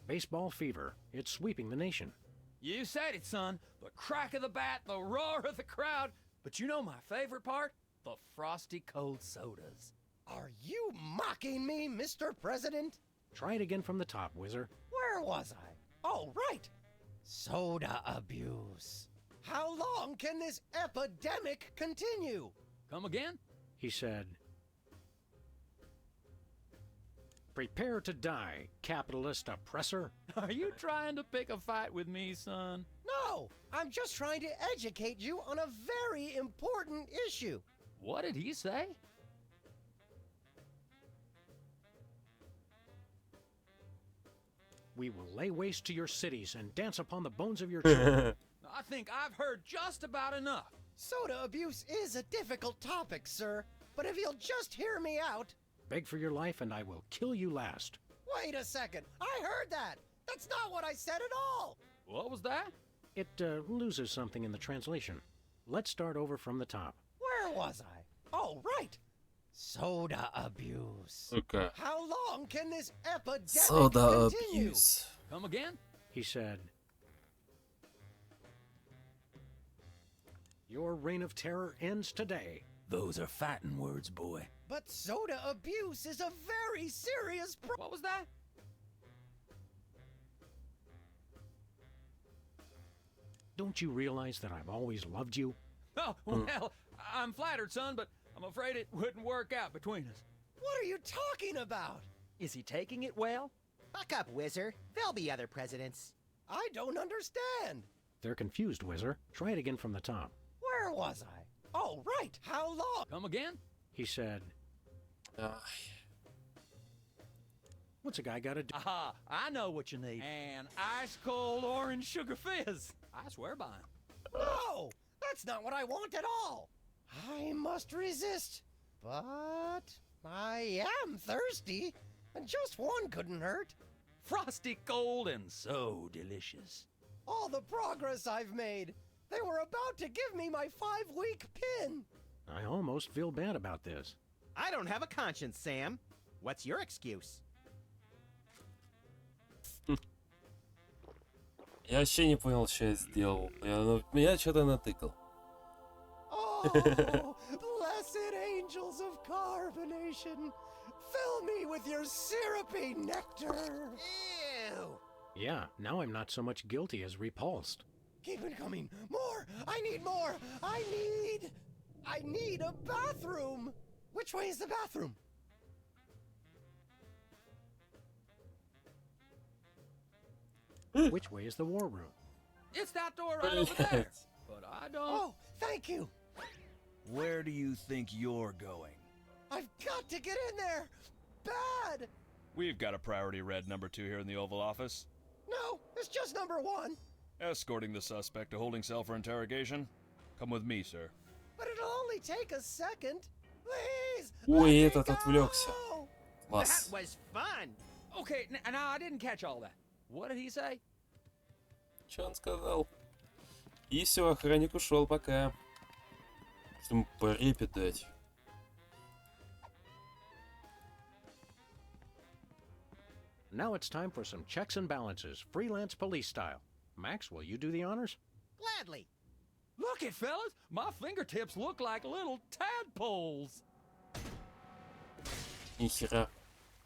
Baseball fever. It's sweeping the nation. You said it, son. The crack of the bat, the roar of the crowd. But you know my favorite part? The frosty cold sodas. Are you mocking me, Mr. President? Try it again from the top, Whizzer. Where was I? Oh, right. Soda abuse. How long can this epidemic continue? Come again? He said, prepare to die, capitalist oppressor. Are you trying to pick a fight with me, son? No, I'm just trying to educate you on a very important issue. What did he say? We will lay waste to your cities and dance upon the bones of your children. I think I've heard just about enough. Soda abuse is a difficult topic, sir, but if you'll just hear me out... Beg for your life and I will kill you last. Wait a second, I heard that! That's not what I said at all! What was that? It loses something in the translation. Let's start over from the top. Where was I? Oh, right! Soda abuse. Сука. How long can this epidemic Soda continue? abuse. Come again? He said, "Your reign of terror ends today." Those are fighting words, boy. But soda abuse is a very serious What was that? Don't you realize that I've always loved you? Oh, well, I'm flattered, son, but I'm afraid it wouldn't work out between us. What are you talking about? Is he taking it well? Buck up, Whizzer. There'll be other presidents. I don't understand. They're confused, Whizzer. Try it again from the top. Where was I? Oh, right. How long? Come again? He said, "What's a guy got to do?" Aha, I know what you need. An ice cold orange sugar fizz. I swear by him. No, that's not what I want at all. I must resist. But I am thirsty, and just one couldn't hurt. Frosty cold and so delicious. All the progress I've made. They were about to give me my 5-week pin. I almost feel bad about this. I don't have a conscience, Sam. What's your excuse? Я вообще не понял, что я сделал. Меня что-то натыкал. Oh, blessed angels of carbonation, fill me with your syrupy nectar. Ew! Yeah, now I'm not so much guilty as repulsed. Keep it coming. More. I need more. I need a bathroom. Which way is the bathroom? Which way is the war room? It's that door right over there. But I don't. Oh, thank you. Where do you think you're going? I've got to get in there. Bad. We've got a priority red number 2 here in the Oval Office. No, it's just number 1. Escorting the suspect to holding cell for interrogation. Come with me, sir. But it'll only take a second. Please. Ой, этот отвлекся. That Класс. was fun. Okay, now I didn't catch all that. What did he say? Что он сказал? И все, охранник ушел, пока. Что ему по репе дать? Now it's time for some checks and balances, freelance police style. Max, will you do the honors? Gladly. Look it, fellas. My fingertips look like little tadpoles. Нихера.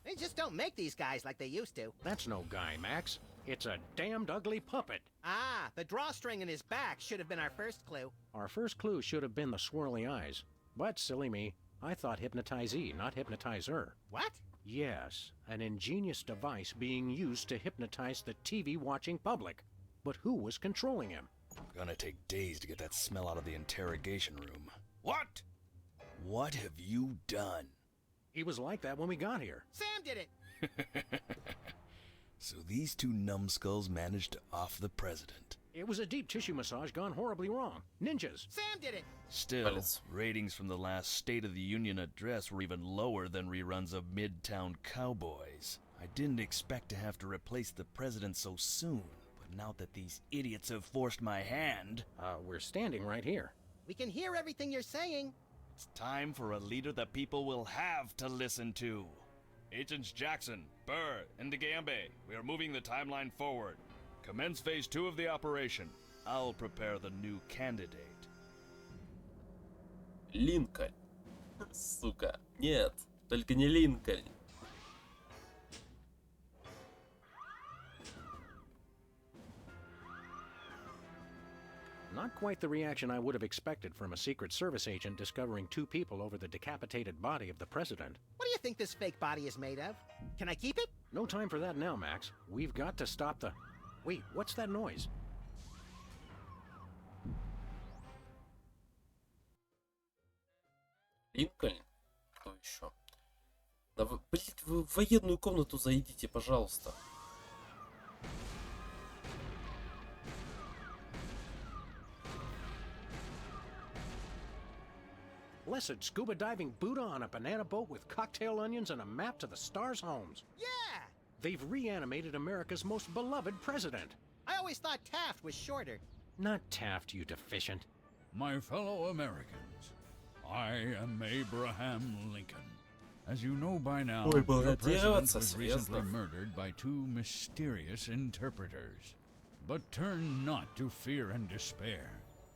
They just don't make these guys like they used to. That's no guy, Max. It's a damned ugly puppet. Ah, the drawstring in his back should have been our first clue. Our first clue should have been the swirly eyes. But silly me, I thought hypnotizee, not hypnotizer. What? Yes, an ingenious device being used to hypnotize the TV-watching public. But who was controlling him? Gonna take days to get that smell out of the interrogation room. What? What have you done? He was like that when we got here. Sam did it. So these two numbskulls managed to off the president. It was a deep tissue massage gone horribly wrong. Ninjas. Sam did it. Still, ratings from the last State of the Union address were even lower than reruns of Midtown Cowboys. I didn't expect to have to replace the president so soon, but now that these idiots have forced my hand... we're standing right here. We can hear everything you're saying. It's time for a leader that people will have to listen to. Agents Jackson, Burr, and DeGambe, we are moving the timeline forward. Commence phase 2 of the operation. I'll prepare the new candidate. Линкольн. Сука. Нет, только не Линкольн. Not quite the reaction I would have expected from a Secret Service agent discovering 2 people over the decapitated body of the president. What do you think this fake body is made of? Can I keep it? No time for that now, Max. We've got to stop the... Wait, what's that noise? Линкольн? Кто еще? Да вы, блин, вы в военную комнату зайдите, пожалуйста. Blessed scuba diving Buddha on a banana boat with cocktail onions and a map to the stars' homes. Yeah! They've reanimated America's most beloved president. I always thought Taft was shorter. Not Taft, you deficient. My fellow Americans, I am Abraham Lincoln. As you know by now, Ой, your president баллотироваться, was recently Светлов. murdered by two mysterious interpreters. But turn not to fear and despair.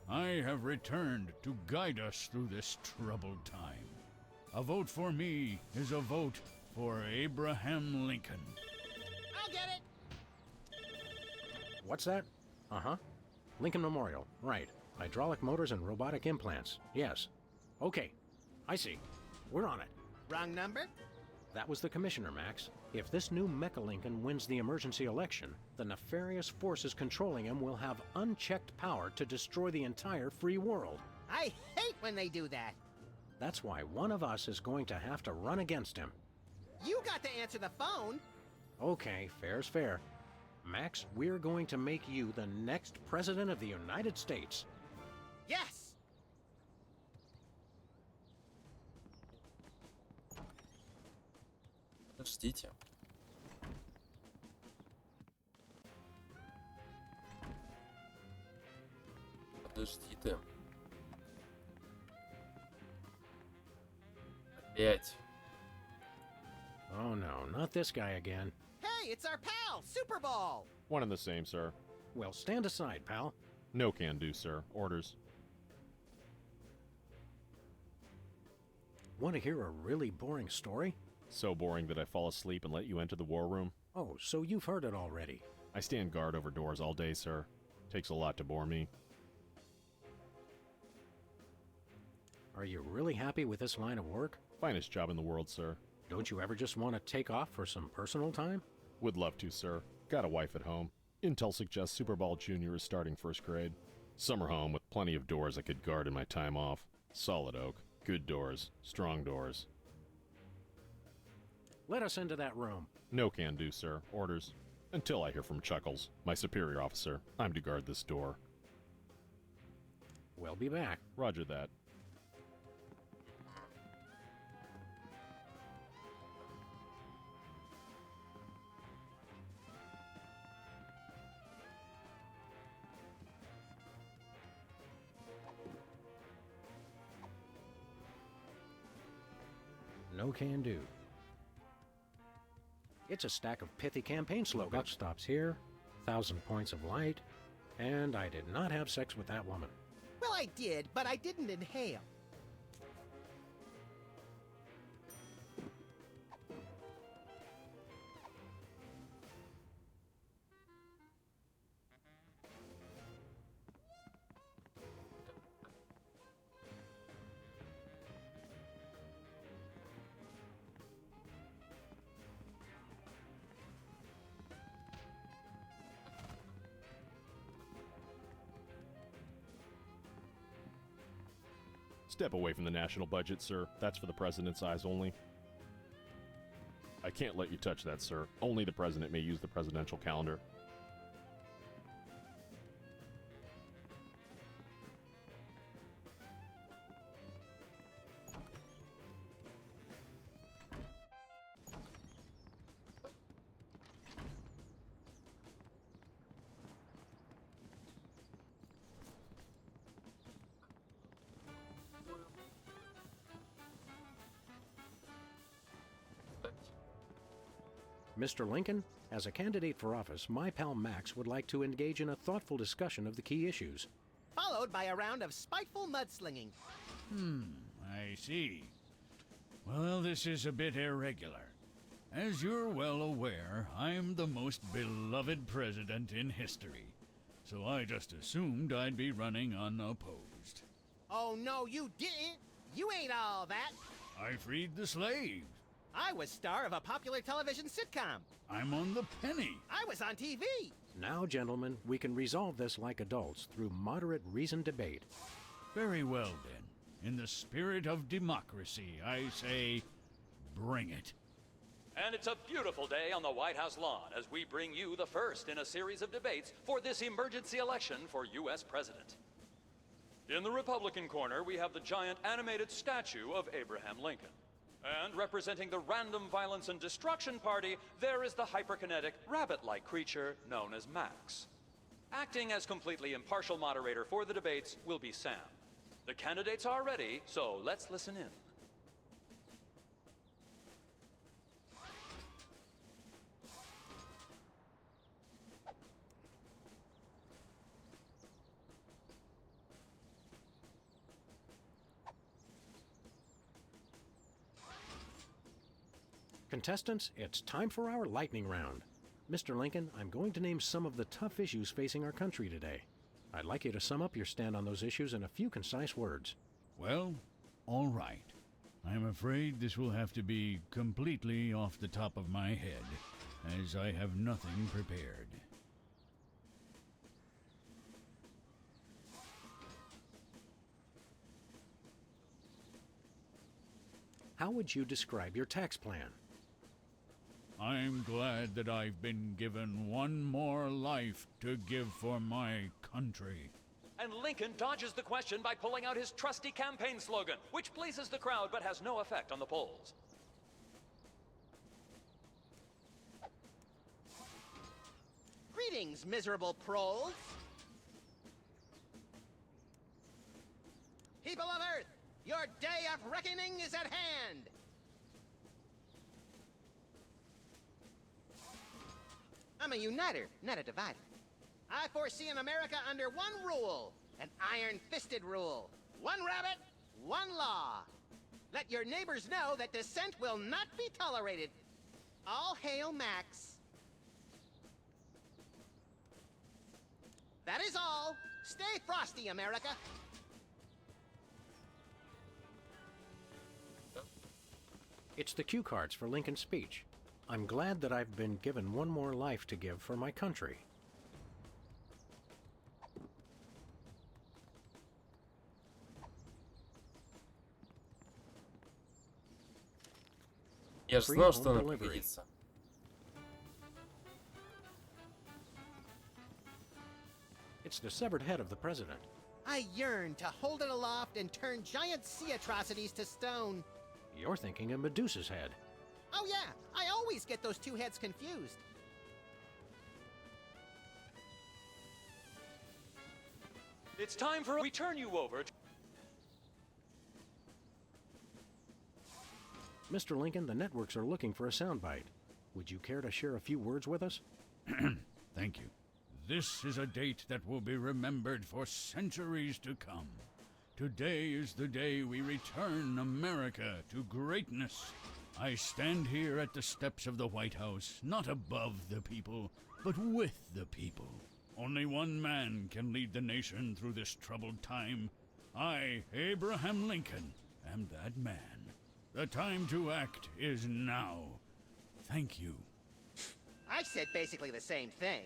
I have returned to guide us through this troubled time. A vote for me is a vote for Abraham Lincoln. I'll get it. What's that? Uh-huh. Lincoln Memorial. Right. Hydraulic motors and robotic implants. Yes. Okay. I see. We're on it. Wrong number? That was the commissioner, Max. If this new Mecha Lincoln wins the emergency election, the nefarious forces controlling him will have unchecked power to destroy the entire free world. I hate when they do that. That's why one of us is going to have to run against him. You got to answer the phone. Okay, fair's fair. Max, we're going to make you the next president of the United States. Yes! Подождите. Подожди ты. Опять. Oh no, not this guy again. Hey, it's our pal, Super Ball. One and the same, sir. Well, stand aside, pal. No can do, sir. Orders. Want to hear a really boring story? So boring that I fall asleep and let you enter the war room? Oh, so you've heard it already. I stand guard over doors all day, sir. Takes a lot to bore me. Are you really happy with this line of work? Finest job in the world, sir. Don't you ever just want to take off for some personal time? Would love to, sir. Got a wife at home. Intel suggests Super Ball Jr. is starting first grade. Summer home with plenty of doors I could guard in my time off. Solid oak. Good doors. Strong doors. Let us into that room. No can do, sir. Orders. Until I hear from Chuckles, my superior officer. I'm to guard this door. We'll be back. Roger that. No can do. It's a stack of pithy campaign slogans. Buck stops here, 1,000 points of light, and I did not have sex with that woman. Well, I did, but I didn't inhale. Step away from the national budget, sir. That's for the president's eyes only. I can't let you touch that, sir. Only the president may use the presidential calendar. Mr. Lincoln, as a candidate for office, my pal Max would like to engage in a thoughtful discussion of the key issues. Followed by a round of spiteful mudslinging. I see. Well, this is a bit irregular. As you're well aware, I'm the most beloved president in history. So I just assumed I'd be running unopposed. Oh, no, you didn't. You ain't all that. I freed the slaves. I was star of a popular television sitcom. I'm on the penny. I was on TV. Now, gentlemen, we can resolve this like adults through moderate reasoned debate. Very well, then. In the spirit of democracy, I say, bring it. And it's a beautiful day on the White House lawn as we bring you the first in a series of debates for this emergency election for U.S. President. In the Republican corner, we have the giant animated statue of Abraham Lincoln. And representing the Random Violence and Destruction Party, there is the hyperkinetic, rabbit-like creature known as Max. Acting as completely impartial moderator for the debates will be Sam. The candidates are ready, so let's listen in. Contestants, it's time for our lightning round. Mr. Lincoln, I'm going to name some of the tough issues facing our country today. I'd like you to sum up your stand on those issues in a few concise words. Well, all right. I'm afraid this will have to be completely off the top of my head, as I have nothing prepared. How would you describe your tax plan? I'm glad that I've been given one more life to give for my country. And Lincoln dodges the question by pulling out his trusty campaign slogan, which pleases the crowd but has no effect on the polls. Greetings, miserable proles. People of Earth, your day of reckoning is at hand. I'm a uniter, not a divider. I foresee an America under one rule, an iron-fisted rule. One rabbit, one law. Let your neighbors know that dissent will not be tolerated. All hail Max. That is all. Stay frosty, America. It's the cue cards for Lincoln's speech. I'm glad that I've been given one more life to give for my country. Я же знал, что она пригодится. It's the severed head of the president. I yearn to hold it aloft and turn giant sea atrocities to stone. You're thinking of Medusa's head. Oh yeah, I always get those two heads confused. It's time for we turn you over to... Mr. Lincoln, the networks are looking for a soundbite. Would you care to share a few words with us? Thank you. This is a date that will be remembered for centuries to come. Today is the day we return America to greatness. I stand here at the steps of the White House, not above the people, but with the people. Only one man can lead the nation through this troubled time. I, Abraham Lincoln, am that man. The time to act is now. Thank you. I said basically the same thing.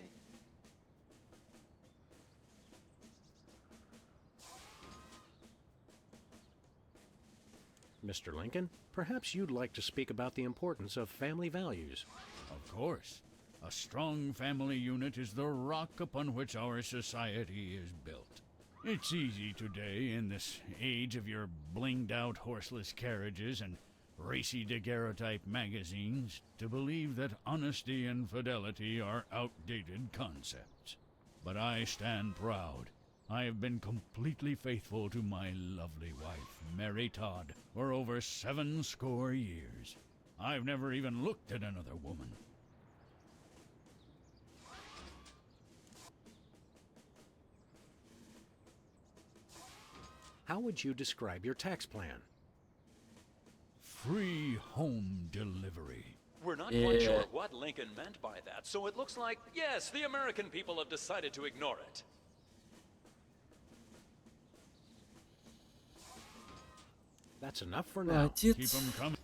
Mr. Lincoln, perhaps you'd like to speak about the importance of family values. Of course. A strong family unit is the rock upon which our society is built. It's easy today, in this age of your blinged-out horseless carriages and racy daguerreotype magazines, to believe that honesty and fidelity are outdated concepts. But I stand proud. I have been completely faithful to my lovely wife, Mary Todd, for over 70 years. I've never even looked at another woman. How would you describe your tax plan? Free home delivery. We're not quite sure what Lincoln meant by that, so it looks like, yes, the American people have decided to ignore it. That's enough for now. Keep them coming.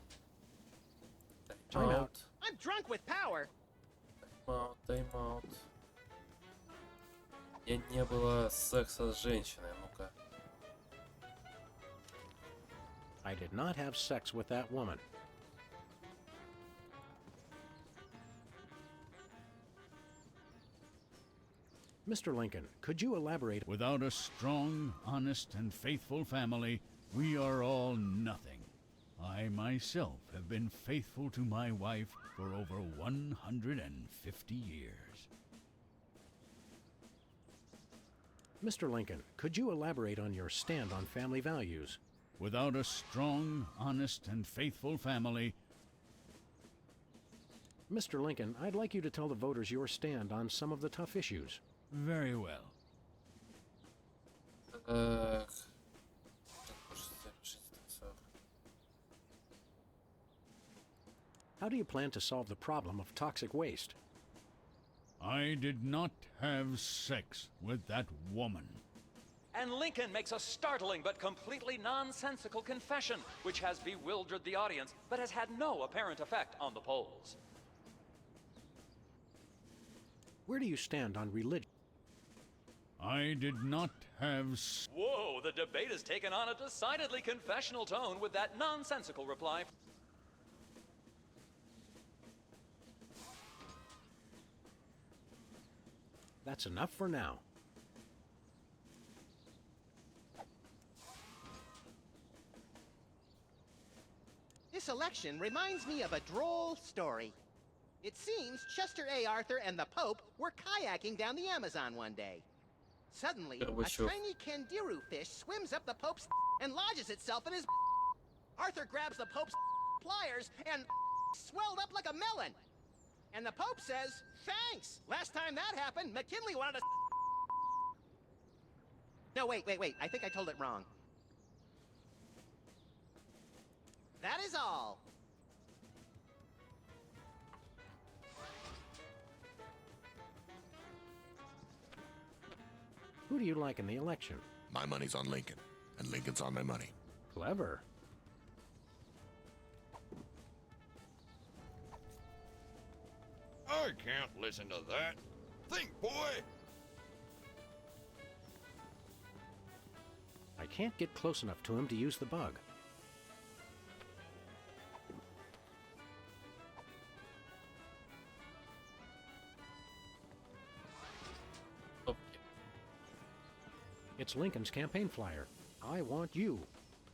Time out. I'm drunk with power. Time out. Я не было секса с женщиной, ну-ка. I did not have sex with that woman. Mr. Lincoln, could you elaborate? Without a strong, honest, and faithful family, we are all nothing. I myself have been faithful to my wife for over 150 years. Mr. Lincoln, could you elaborate on your stand on family values? Without a strong, honest, and faithful family... Mr. Lincoln, I'd like you to tell the voters your stand on some of the tough issues. Very well. How do you plan to solve the problem of toxic waste? I did not have sex with that woman. And Lincoln makes a startling but completely nonsensical confession, which has bewildered the audience, but has had no apparent effect on the polls. Where do you stand on religion? I did not have Whoa, the debate has taken on a decidedly confessional tone with that nonsensical reply. That's enough for now. This election reminds me of a droll story. It seems Chester A. Arthur and the Pope were kayaking down the Amazon one day. Suddenly, a tiny kangaroo fish swims up the Pope's and lodges itself in his. Arthur grabs the Pope's pliers and swelled up like a melon. And the Pope says, "Thanks. Last time that happened, McKinley wanted to." No, wait. I think I told it wrong. That is all. Who do you like in the election? My money's on Lincoln, and Lincoln's on my money. Clever. I can't listen to that. Think, boy! I can't get close enough to him to use the bug. It's Lincoln's campaign flyer. I want you.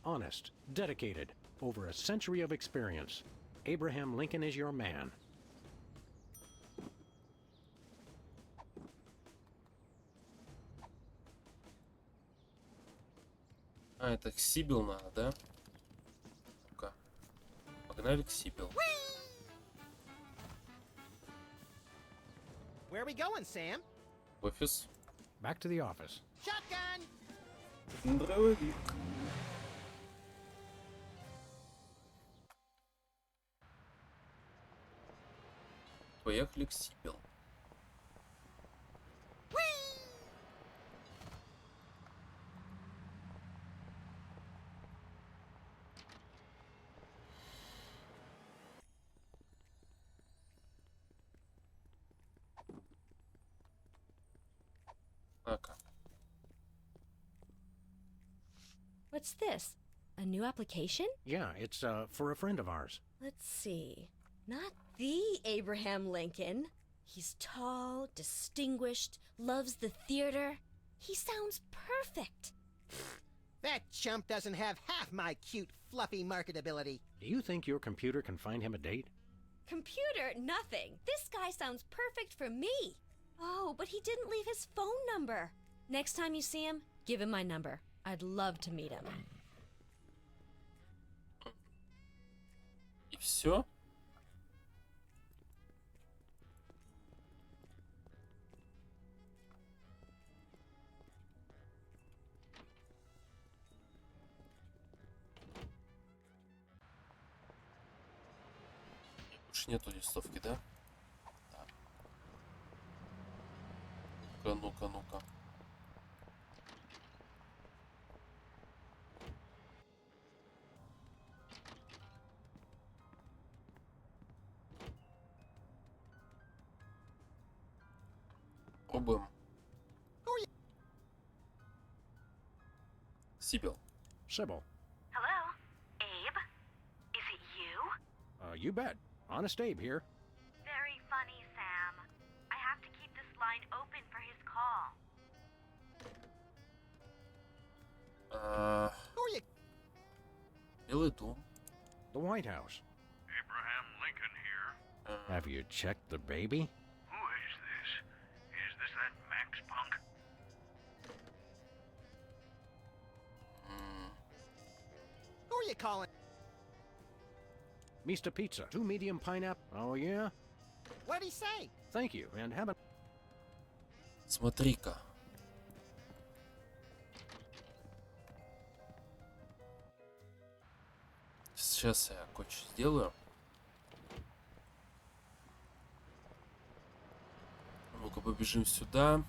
Honest, dedicated, over a century of experience. Abraham Lincoln is your man. А, это к Сибил надо, да? Ну-ка. Погнали к Сибил. Where are we going, Sam? Офис. Back to the office. Shotgun! Дробовик. Поехали к Сибил. Aka. What's this? A new application? Yeah, it's for a friend of ours. Let's see. Not the Abraham Lincoln. He's tall, distinguished, loves the theater. He sounds perfect. That chump doesn't have half my cute, fluffy marketability. Do you think your computer can find him a date? Computer, nothing. This guy sounds perfect for me. Oh, but he didn't leave his phone number. Next time you see him, give him my number. I'd love to meet him. И все? Больше нету листовки, да? Да. Ну-ка. Пробуем. Сибил. Sybil. Hello? Abe? Is it you? You bet. Honest Abe here. Very funny, Sam. I have to keep this line open for his call. Белый дом. the White House. Abraham Lincoln here. Have you checked the baby? Who is this? Is this that Max punk? Who are you calling? Mr. Pizza, 2 medium pineapple. Oh, yeah? What'd he say? Thank you, and have a... Смотри-ка. Сейчас я кое-что сделаю. Ну-ка, побежим сюда.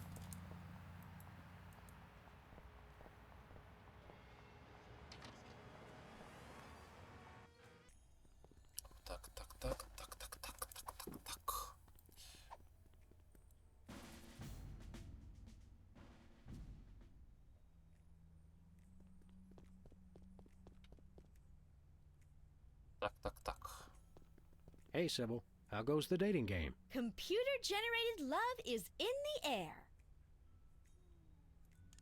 Так, так, так, так, так, так, так, так, так. Так, так, так. Hey, Sybil, how goes the dating game? Computer-generated love is in the air.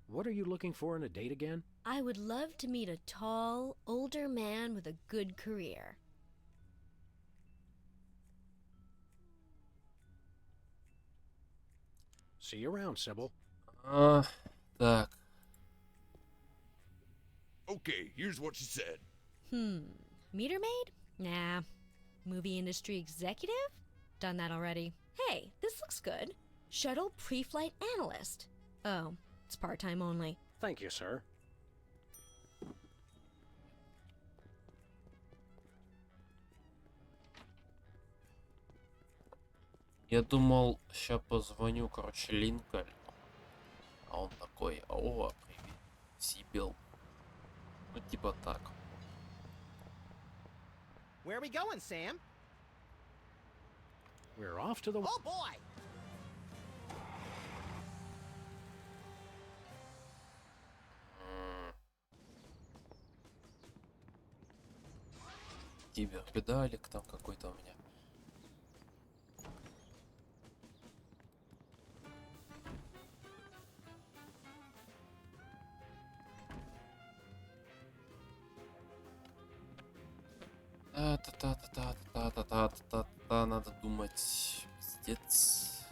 What are you looking for in a date again? I would love to meet a tall, older man with a good career. See you around, Sybil. Так. Okay, here's what she said. Meter maid? Nah. Movie industry executive? Done that already. Hey, this looks good. Shuttle pre-flight analyst. Oh, it's part-time only. Thank you, sir. Я думал, сейчас позвоню, короче, Линкольну. А он такой, о, привет, Сибил. Ну, типа так. Where are we going, Sam? We're off to the... Oh, boy! Кибер педалик там какой-то у меня. Та-та-та-та-та-та-та-та-та-та, надо думать, пиздец.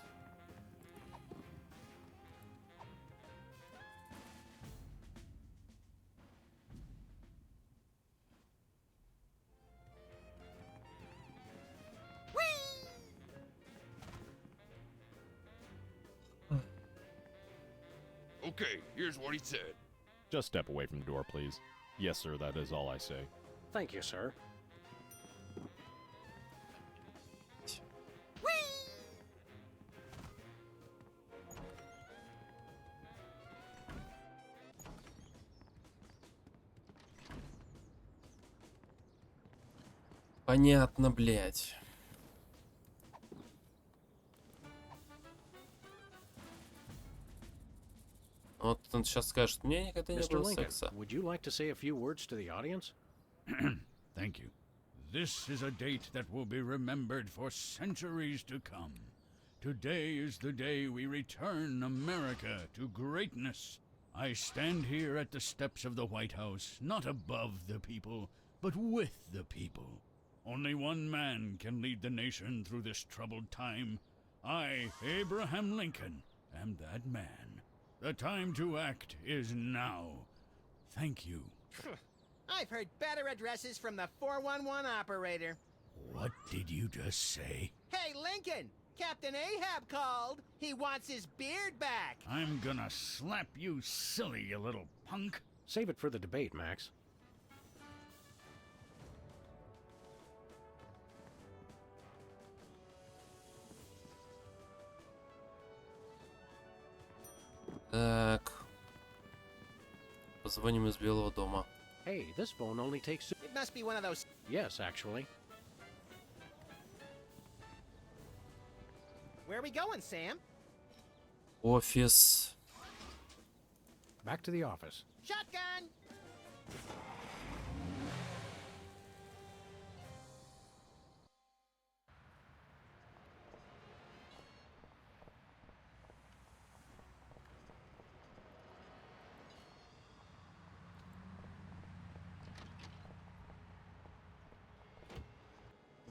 Okay, here's what he said. Just step away from the door, please. Yes, sir, that is all I say. Thank you, sir. Понятно, блядь. Вот он сейчас скажет, мне никогда не Mr. было Lincoln, секса. would you like to say a few words to the audience? Thank you. This is a date that will be remembered for centuries to come. Today is the day we return America to greatness. I stand here at the steps of the White House, not above the people, but with the people. Only one man can lead the nation through this troubled time. I, Abraham Lincoln, am that man. The time to act is now. Thank you. I've heard better addresses from the 411 operator. What did you just say? Hey, Lincoln! Captain Ahab called. He wants his beard back. I'm gonna slap you silly, you little punk. Save it for the debate, Max. Так. Позвоним из Белого дома. Hey, this phone only takes... It must be one of those... Yes, actually. Where are we going, Sam? Офис. Back to the office. Shotgun!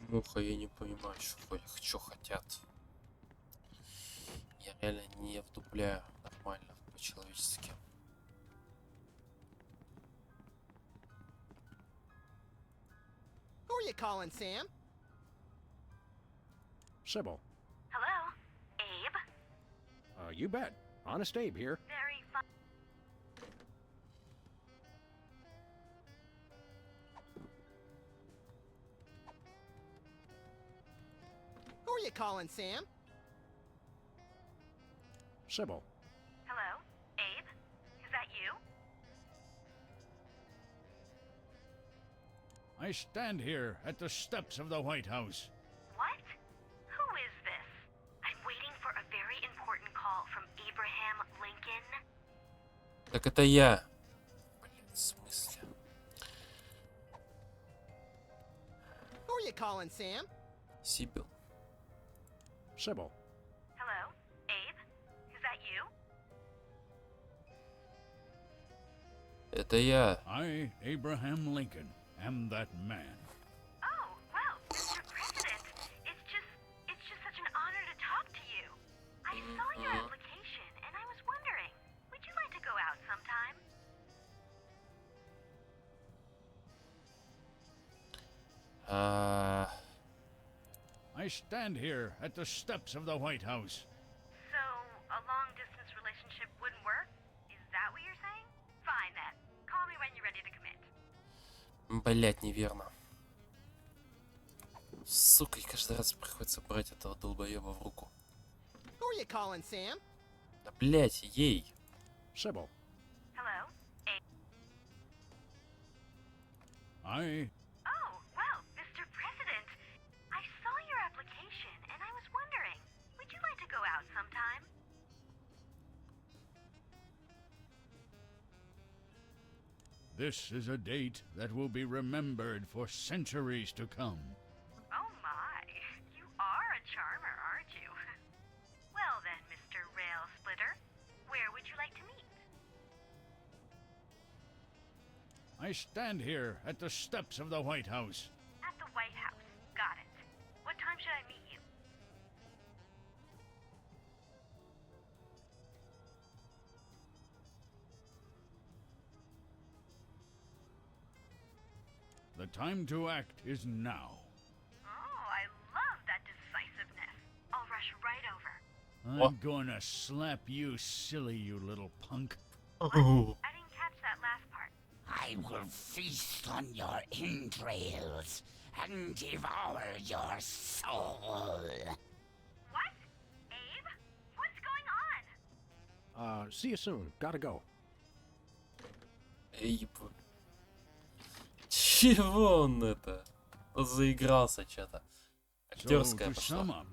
Муха, я не понимаю, что хотят. Я реально не вдупляю нормально, по-человечески. Who are you calling, Sam? Sybil. Hello? Abe? You bet. Honest Abe here. Very fun. Who are you calling, Sam? Sybil. Hello? Abe? Is that you? I stand here at the steps of the White House. What? Who is this? I'm waiting for a very important call from Abraham Lincoln. Так это я. Блин, в смысле? Who are you calling, Sam? Сибил. Sybil. Hello? Abe? Is that you? Это я. I, Abraham Lincoln, am that man. Oh, well, Mr. President, it's just such an honor to talk to you. I saw your application and I was wondering, would you like to go out sometime? I stand here at the steps of the White House. So, a long-distance relationship wouldn't work? Is that what you're saying? Fine then. Call me when you're ready to commit. Блять, неверно. Сука, и каждый раз приходится брать этого долбоеба в руку. Who are you calling, Sam? Да блять, ей. Sybil. Hello? I, Oh, well, Mr. President, I saw your application and I was wondering, would you like to go out sometime? this is a date that will be remembered for centuries to come. Oh my, you are a charmer, aren't you? Well then, Mr. Rail Splitter, where would you like to meet? I stand here at the steps of the White House. At the White House. Got it. What time should I meet you? The time to act is now. Oh, I love that decisiveness. I'll rush right over. I'm gonna slap you silly, you little punk. I didn't catch that last part. I will feast on your entrails and devour your soul. What? Abe? What's going on? See you soon. Gotta go. Эйб. Чего он это? Заигрался что-то. Актерская So, to sum пошла. up,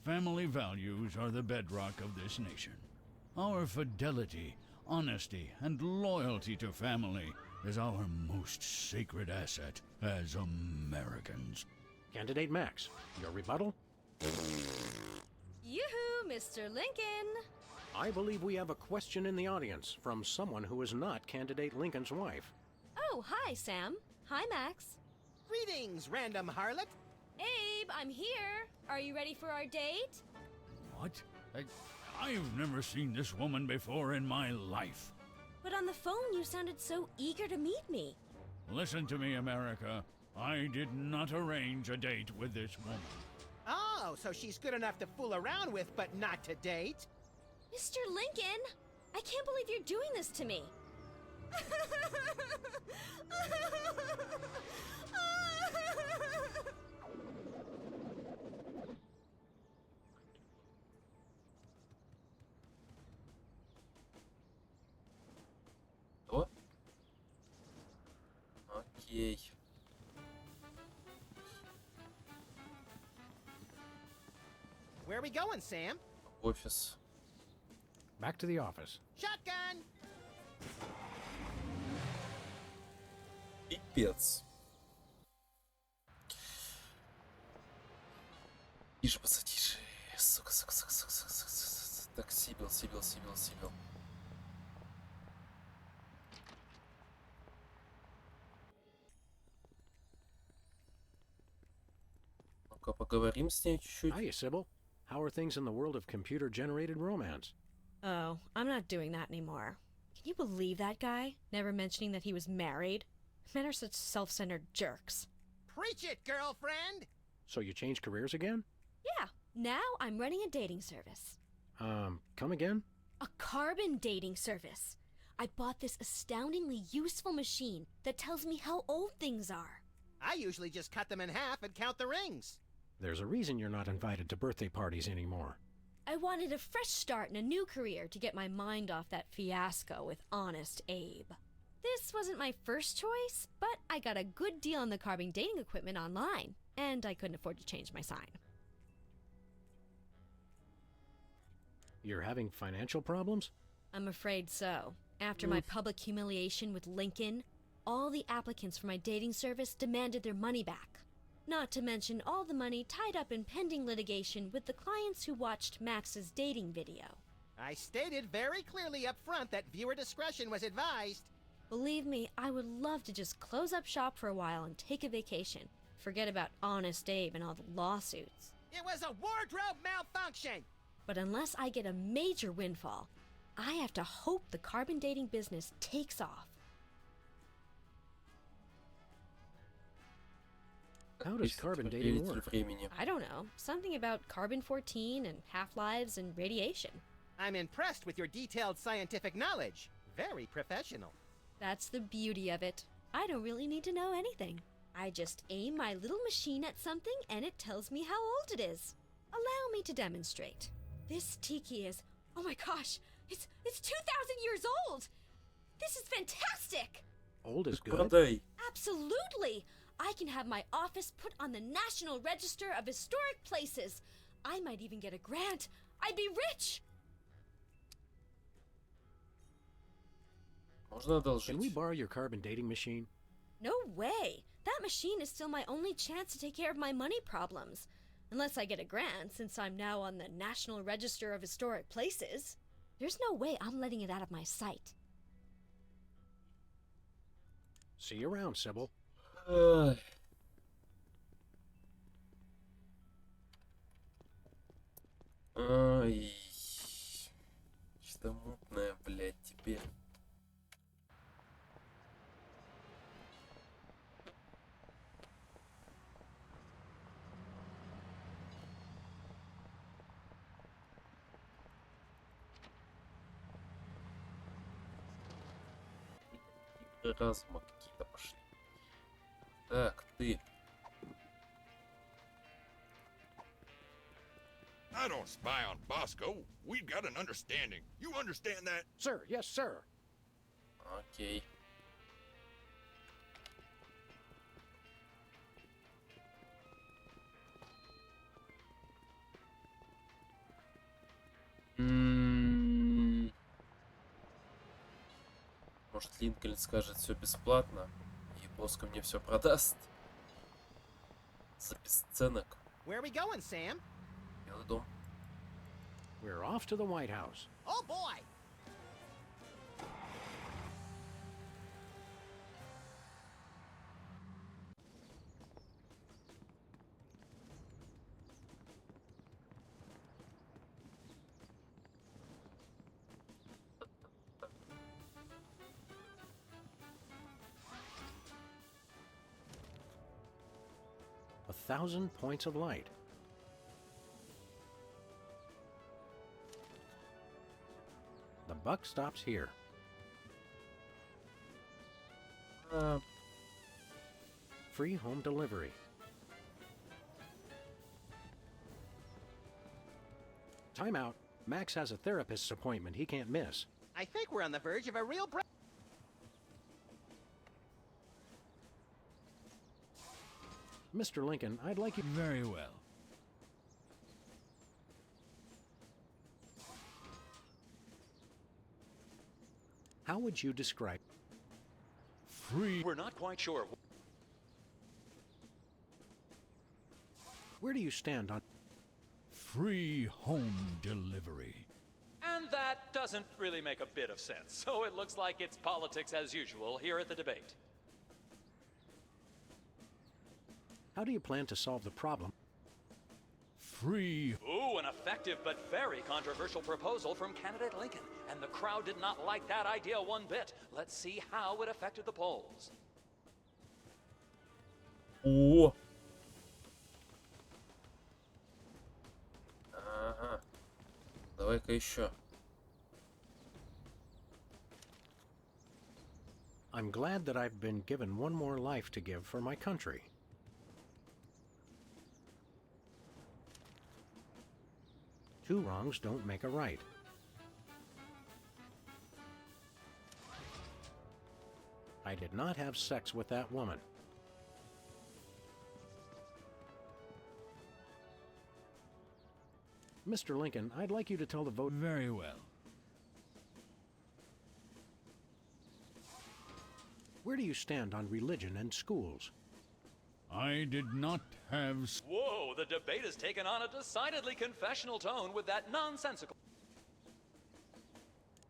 family values are the bedrock of this nation. Our fidelity, honesty, and loyalty to family is our most sacred asset as Americans. Candidate Max, your rebuttal? Yoo-hoo, Mr. Lincoln! I believe we have a question in the audience from someone who is not Candidate Lincoln's wife. Oh, hi, Sam. Hi, Max. Greetings, random harlot. Abe, I'm here. Are you ready for our date? What? I've never seen this woman before in my life. But on the phone, you sounded so eager to meet me. Listen to me, America. I did not arrange a date with this woman. Oh, so she's good enough to fool around with, but not to date? Mr. Lincoln, I can't believe you're doing this to me. Что? Окей. Where are we going, Sam? Офис. Back to the office. Shotgun! Пипец. Тише, пацан, тише. Сука, сука, сука, сука, сука, сука, сука. Так, Сибил. Ну-ка, поговорим с ней чуть-чуть. Hiya, Sybil. How are things in the world of computer-generated romance? Oh, I'm not doing that anymore. Can you believe that guy? Never mentioning that he was married? Men are such self-centered jerks. Preach it, girlfriend! So you changed careers again? Yeah, now I'm running a dating service. Come again? A carbon dating service. I bought this astoundingly useful machine that tells me how old things are. I usually just cut them in half and count the rings. There's a reason you're not invited to birthday parties anymore. I wanted a fresh start in a new career to get my mind off that fiasco with Honest Abe. This wasn't my first choice, but I got a good deal on the carbon dating equipment online, and I couldn't afford to change my sign. You're having financial problems? I'm afraid so. After my public humiliation with Lincoln, all the applicants for my dating service demanded their money back. Not to mention all the money tied up in pending litigation with the clients who watched Max's dating video. I stated very clearly up front that viewer discretion was advised. Believe me, I would love to just close up shop for a while and take a vacation. Forget about Honest Abe and all the lawsuits. It was a wardrobe malfunction! But unless I get a major windfall, I have to hope the carbon dating business takes off. How does carbon dating work? I don't know. Something about carbon-14 and half-lives and radiation. I'm impressed with your detailed scientific knowledge. Very professional. That's the beauty of it. I don't really need to know anything. I just aim my little machine at something and it tells me how old it is. Allow me to demonstrate. This tiki is, oh my gosh, it's 2,000 years old! This is fantastic! Old is good? Absolutely! I can have my office put on the National Register of Historic Places. I might even get a grant. I'd be rich! Can we borrow your carbon dating machine? No way! That machine is still my only chance to take care of my money problems. Unless I get a grant, since I'm now on the National Register of Historic Places. There's no way I'm letting it out of my sight. See you around, Sybil. Ай. Что мутное, блядь, теперь. Разума какие-то пошли. Так, ты. I don't spy on Bosco. We've got an understanding. You understand that? Sir, yes, sir. Окей. Может, Линкольн скажет все бесплатно, и Боско мне все продаст за бесценок. Where are we going, Sam? Белый дом. We're off to the White House. Oh boy! A 1,000 points of light. The buck stops here. Free home delivery. Time out. Max has a therapist's appointment he can't miss. I think we're on the verge of a real Mr. Lincoln, I'd like you... Very well. How would you describe... Free... We're not quite sure. Where do you stand on... Free home delivery. And that doesn't really make a bit of sense, so it looks like it's politics as usual here at the debate. How do you plan to solve the problem? free. Ooh, an effective but very controversial proposal from candidate Lincoln. And the crowd did not like that idea one bit. Let's see how it affected the polls. О! Ага. Давай-ка еще. I'm glad that I've been given one more life to give for my country. Two wrongs don't make a right. I did not have sex with that woman. Mr. Lincoln, I'd like you to tell the vote. Very well. Where do you stand on religion and schools? I did not have. Whoa, the debate has taken on a decidedly confessional tone with that nonsensical.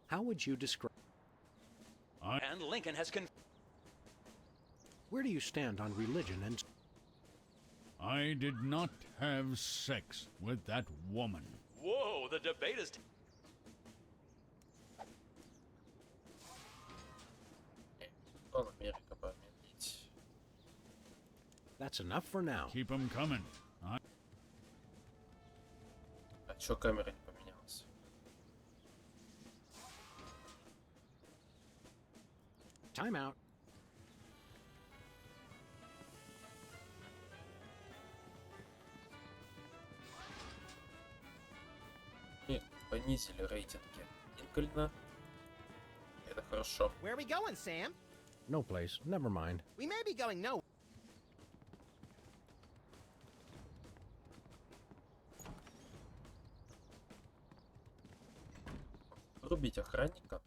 How would you describe? And Lincoln has Where do you stand on religion and? I did not have sex with that woman. Whoa, the debate is. That's enough for now. Keep them coming. А чё камера не поменялась? Time out. Нет, понизили рейтинги Линкольна. Это хорошо. Where are we going, Sam? No place. Never mind. We may be going nowhere. Рубить охранника.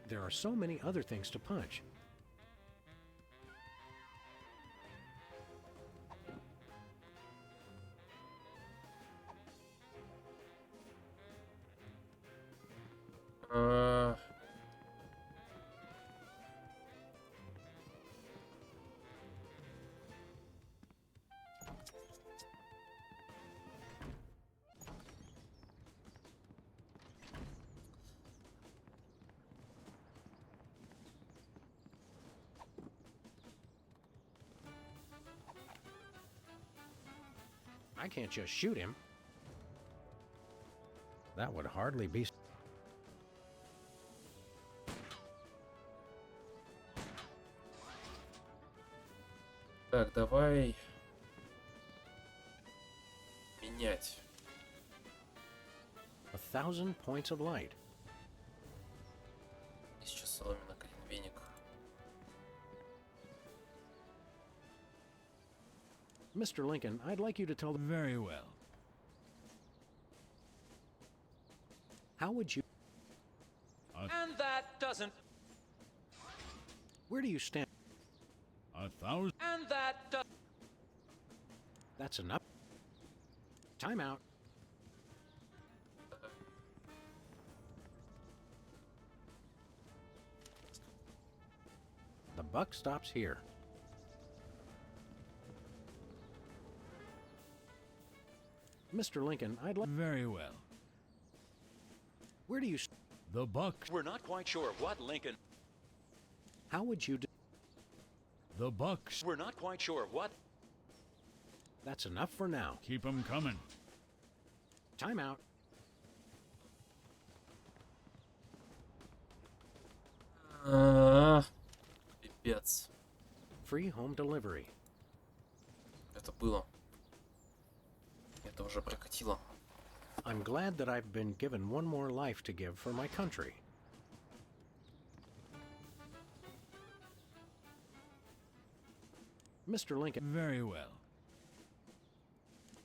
There are so many other things to punch. I can't just shoot him. That would hardly be. Так, давай менять. 1,000 points of light. 1000 соломинок, 1 веник. Mr. Lincoln, I'd like you to tell them. Very well. How would you? And that doesn't. Where do you stand? 1,000. And that does. That's enough. Time out. The buck stops here. Mr. Lincoln, I'd like. Very well. Where do you? The buck. We're not quite sure what Lincoln. How would you? The bucks. We're not quite sure what. That's enough for now. Keep them coming. Time out. Пипец. Free home delivery. Это было. Это уже прокатило. I'm glad that I've been given one more life to give for my country. Mr. Lincoln. Very well.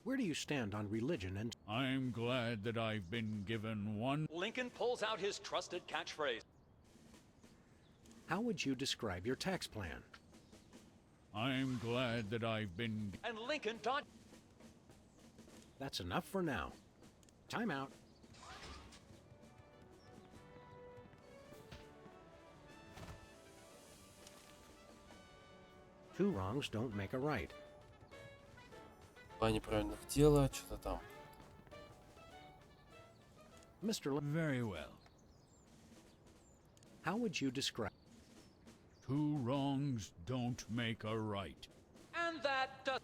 Where do you stand on religion and... I'm glad that I've been given one... Lincoln pulls out his trusted catchphrase. How would you describe your tax plan? I'm glad that I've been... And Lincoln dot... That's enough for now. Time out. Two wrongs don't make a right. Два неправильных дела, что-то там. Mr. Very well. How would you describe... Two wrongs don't make a right. And that does...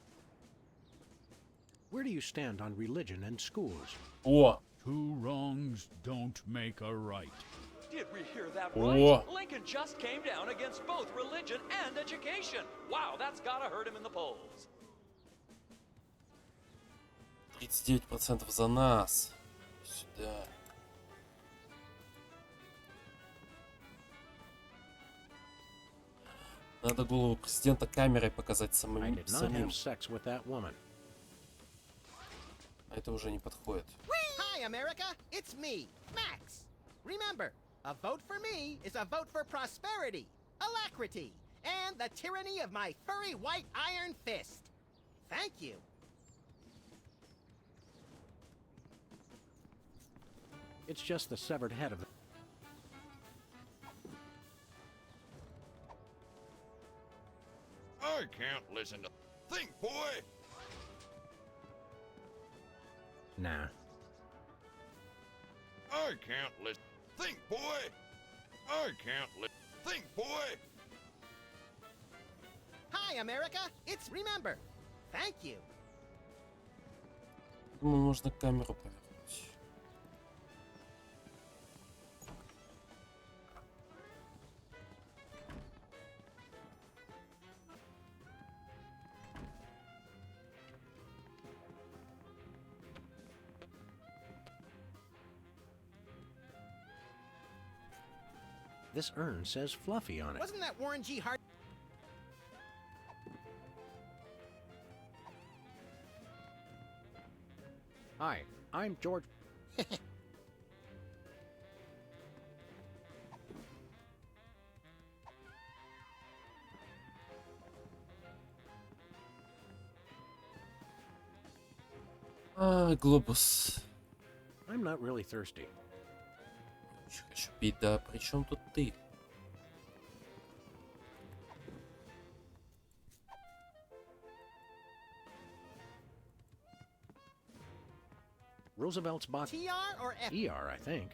Where do you stand on religion and schools? О! Two wrongs don't make a right. Did we hear that О! right? Lincoln just came down against both religion and education. Wow, that's gotta hurt him in the polls. 39% за нас. Сюда. Надо голову президента камерой показать I самим. did not have sex with that woman. А это уже не подходит. Hi, America! It's me, Max! Remember, a vote for me is a vote for prosperity, alacrity, and the tyranny of my furry white iron fist. Thank you. It's just the severed head of the... I can't listen to... Think, boy! Nah. I can't listen... Think, boy! I can't listen... Think, boy! Hi, America! It's remember. Thank you. Думаю, можно камеру повернуть. This urn says Fluffy on it. Wasn't that Warren G. Hart? Hi, I'm George... А, глобус. I'm not really thirsty. Очень хочу пить, да. При чем тут ты? Roosevelt's box... TR or F? ER, I think.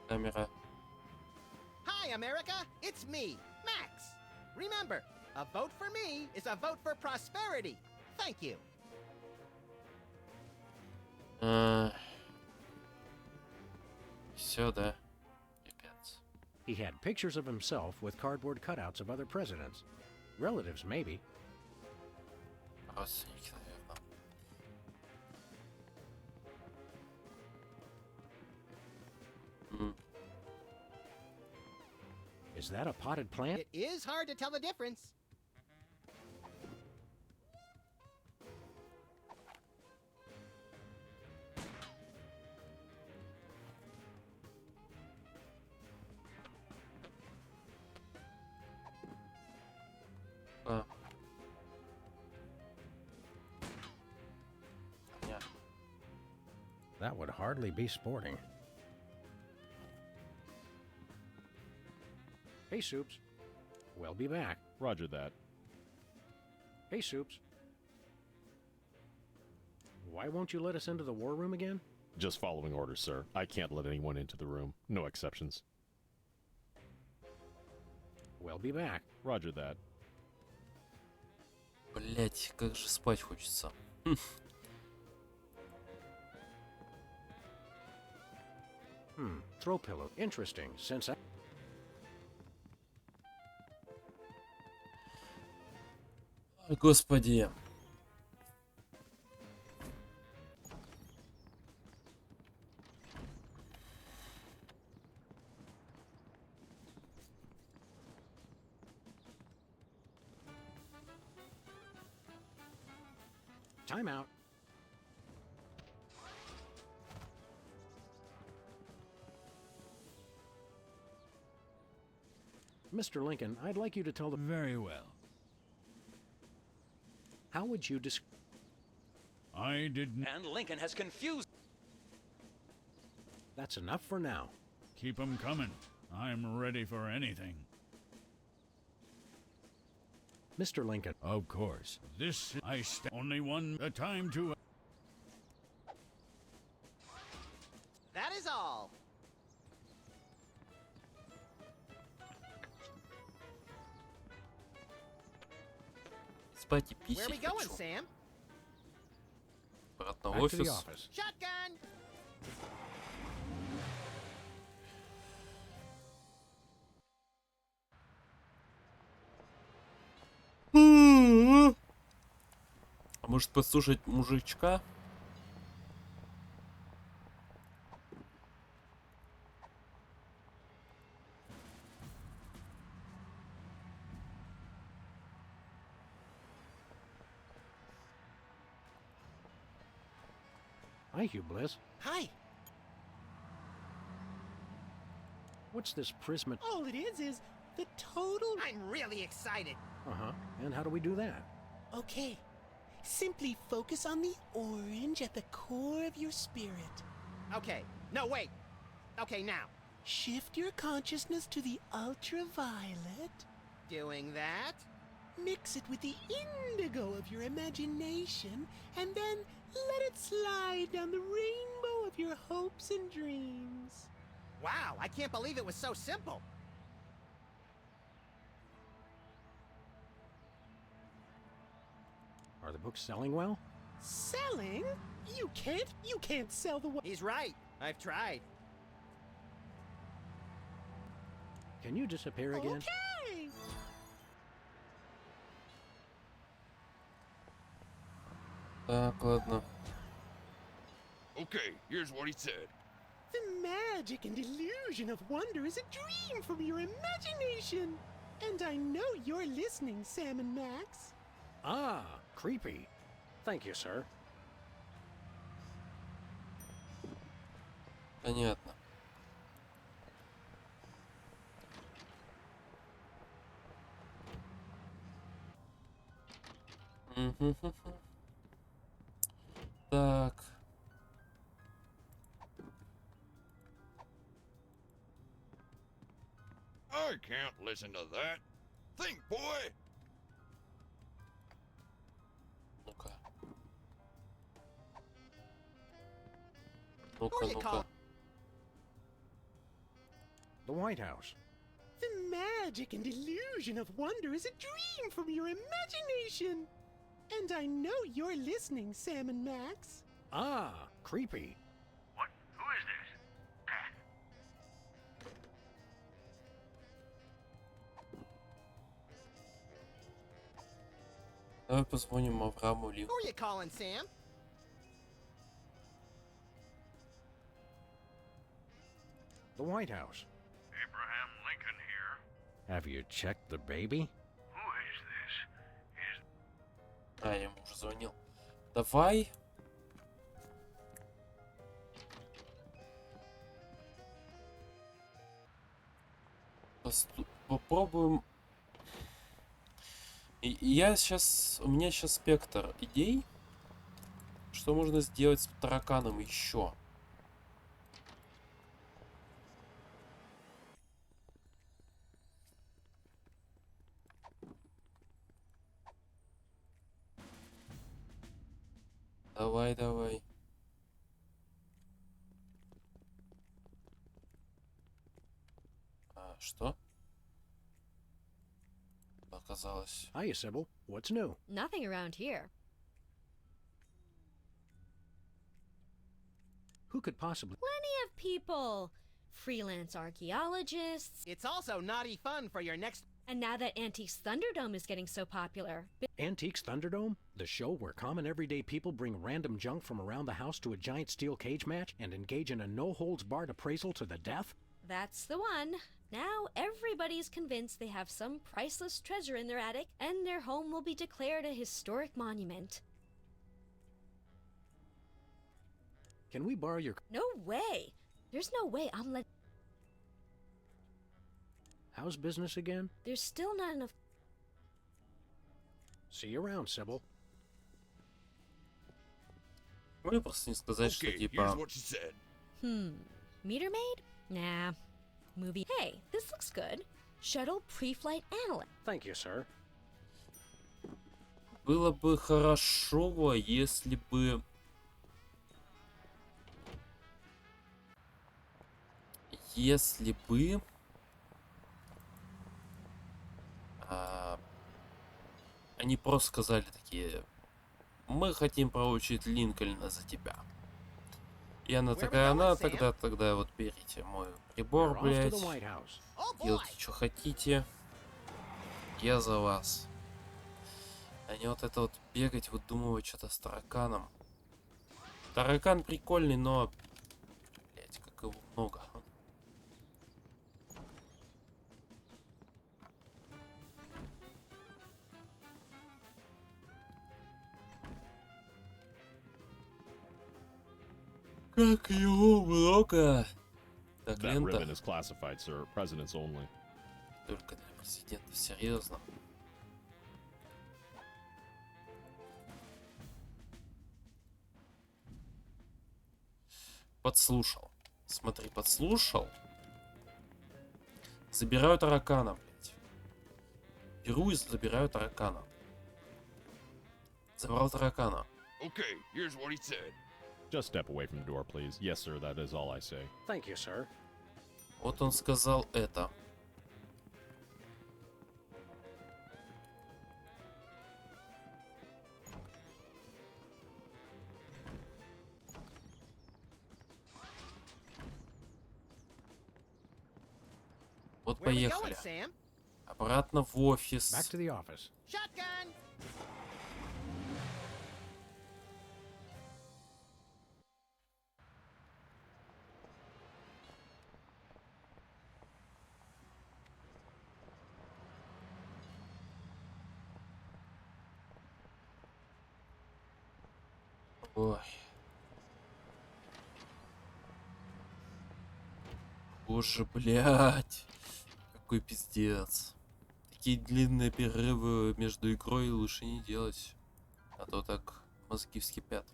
Камера. Hi, America! It's me, Max! Remember, a vote for me is a vote for prosperity. Thank you. Все, да. Пипец. He had pictures of himself with cardboard cutouts of other presidents. Relatives, maybe. Родственники, наверное. Is that a potted plant? It is hard to tell the difference. А. Понятно. That would hardly be sporting. Hey, Soups. We'll be back. Roger that. Hey, Soups. Why won't you let us into the war room again? Just following orders, sir. I can't let anyone into the room. No exceptions. We'll be back. Roger that. Блять, как же спать хочется. Throw pillow. Interesting, since I... Господи. Time out. Mr. Lincoln, I'd like you to tell the... Very well. How would you I didn't... And Lincoln has confused... That's enough for now. Keep 'em coming. I'm ready for anything. Mr. Lincoln. Of course. This only one a time to... That is all. Спать и Where are we писать going, хочу. Sam? Обратно в Back to the офис. office. Shotgun! А может послушать мужичка? Hi, Hugh Bliss. Hi. What's this prism? All it is the total... I'm really excited. Uh-huh. And how do we do that? Okay. Simply focus on the orange at the core of your spirit. Okay. No, wait. Okay, now. Shift your consciousness to the ultraviolet. Doing that. Mix it with the indigo of your imagination, and then let it slide down the rainbow of your hopes and dreams. Wow, I can't believe it was so simple. Are the books selling well? Selling? You can't sell the one. He's right. I've tried. Can you disappear again? Okay. Так, ладно. Okay, here's what he said. The magic and illusion of wonder is a dream from your imagination. And I know you're listening, Sam and Max. Ah, creepy. Thank you, sir. Понятно. Так. I can't listen to that. Think, boy! Ну-ка. Who Ну-ка, you ну-ка. call? The White House. The magic and illusion of wonder is a dream from your imagination. And I know you're listening, Sam and Max. Ah, creepy. What? Who is this? Давай позвоним Аврааму Ли. Who are you calling, Sam? The White House. Abraham Lincoln here. Have you checked the baby? Who is this? А, я ему уже звонил. Давай. Попробуем. Я сейчас. У меня сейчас спектр идей. Что можно сделать с тараканом еще? Давай, давай. А, что? Оказалось. Hiya, Sybil. What's new? Nothing around here. Who could possibly... Plenty of people. Freelance archaeologists. It's also naughty fun for your next... And now that Antiques Thunderdome is getting so popular. Antiques Thunderdome? The show where common everyday people bring random junk from around the house to a giant steel cage match and engage in a no-holds-barred appraisal to the death? That's the one. Now everybody's convinced they have some priceless treasure in their attic, and their home will be declared a historic monument. Can we borrow your... No way. There's no way I'm letting... How's business again? There's still not enough... See you around, Sybil. Мне просто не сказать, что Okay, here's типа... what she said. Meter maid? Nah. Movie. Hey, this looks good. Shuttle pre-flight analyst. Thank you, sir. Было бы хорошо, если бы... Если бы... Они просто сказали такие: мы хотим проучить Линкольна за тебя. И она такая: она тогда вот берите мой прибор, блядь. Делайте, что хотите. Я за вас. Они вот это вот бегать, выдумывать что-то с тараканом. Таракан прикольный, но... Блять, как его много. Как его много. Так, That лента. ribbon is classified, sir. Presidents only. Только для президента, серьезно. Подслушал. Смотри, подслушал. Забираю таракана, блядь. Беру и забираю таракана. Забрал таракана. Okay, here's what he said. Just step away from the door, please. Yes, sir, that is all I say. Thank you, sir. Вот он сказал это. Вот Where we поехали. going, Sam? Обратно в офис. Back to the office. Shotgun! Ой. Боже, блядь. Какой пиздец. Такие длинные перерывы между игрой лучше не делать. А то так мозги вскипят.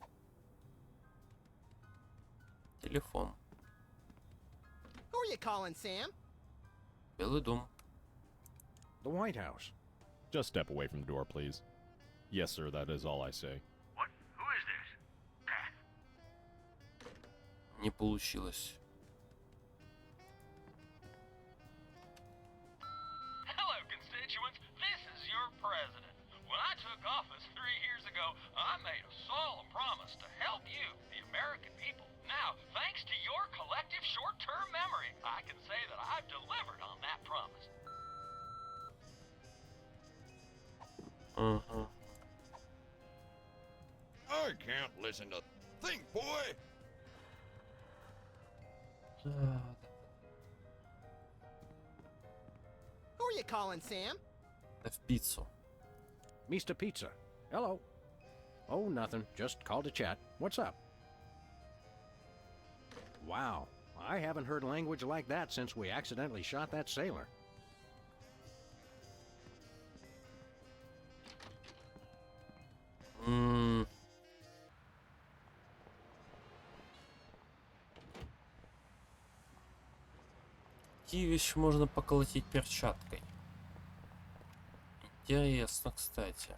Телефон. Who are you calling, Sam? Белый дом. The White House. Just step away from the door, please. Yes, sir, that is all I say. What? Who is this? Не получилось. Hello, constituents. This is your president. When I took office 3 years ago, I made a solemn promise to help you, the American people. Now, thanks to your collective short-term memory, I can say that I've delivered on that promise. I can't listen to... Think, boy! Who are you calling, Sam? В пиццу. Mr. Pizza. Hello. Oh, nothing. Just called to chat. What's up? Wow. I haven't heard language like that since we accidentally shot that sailor. Какие вещи можно поколотить перчаткой? Интересно, кстати.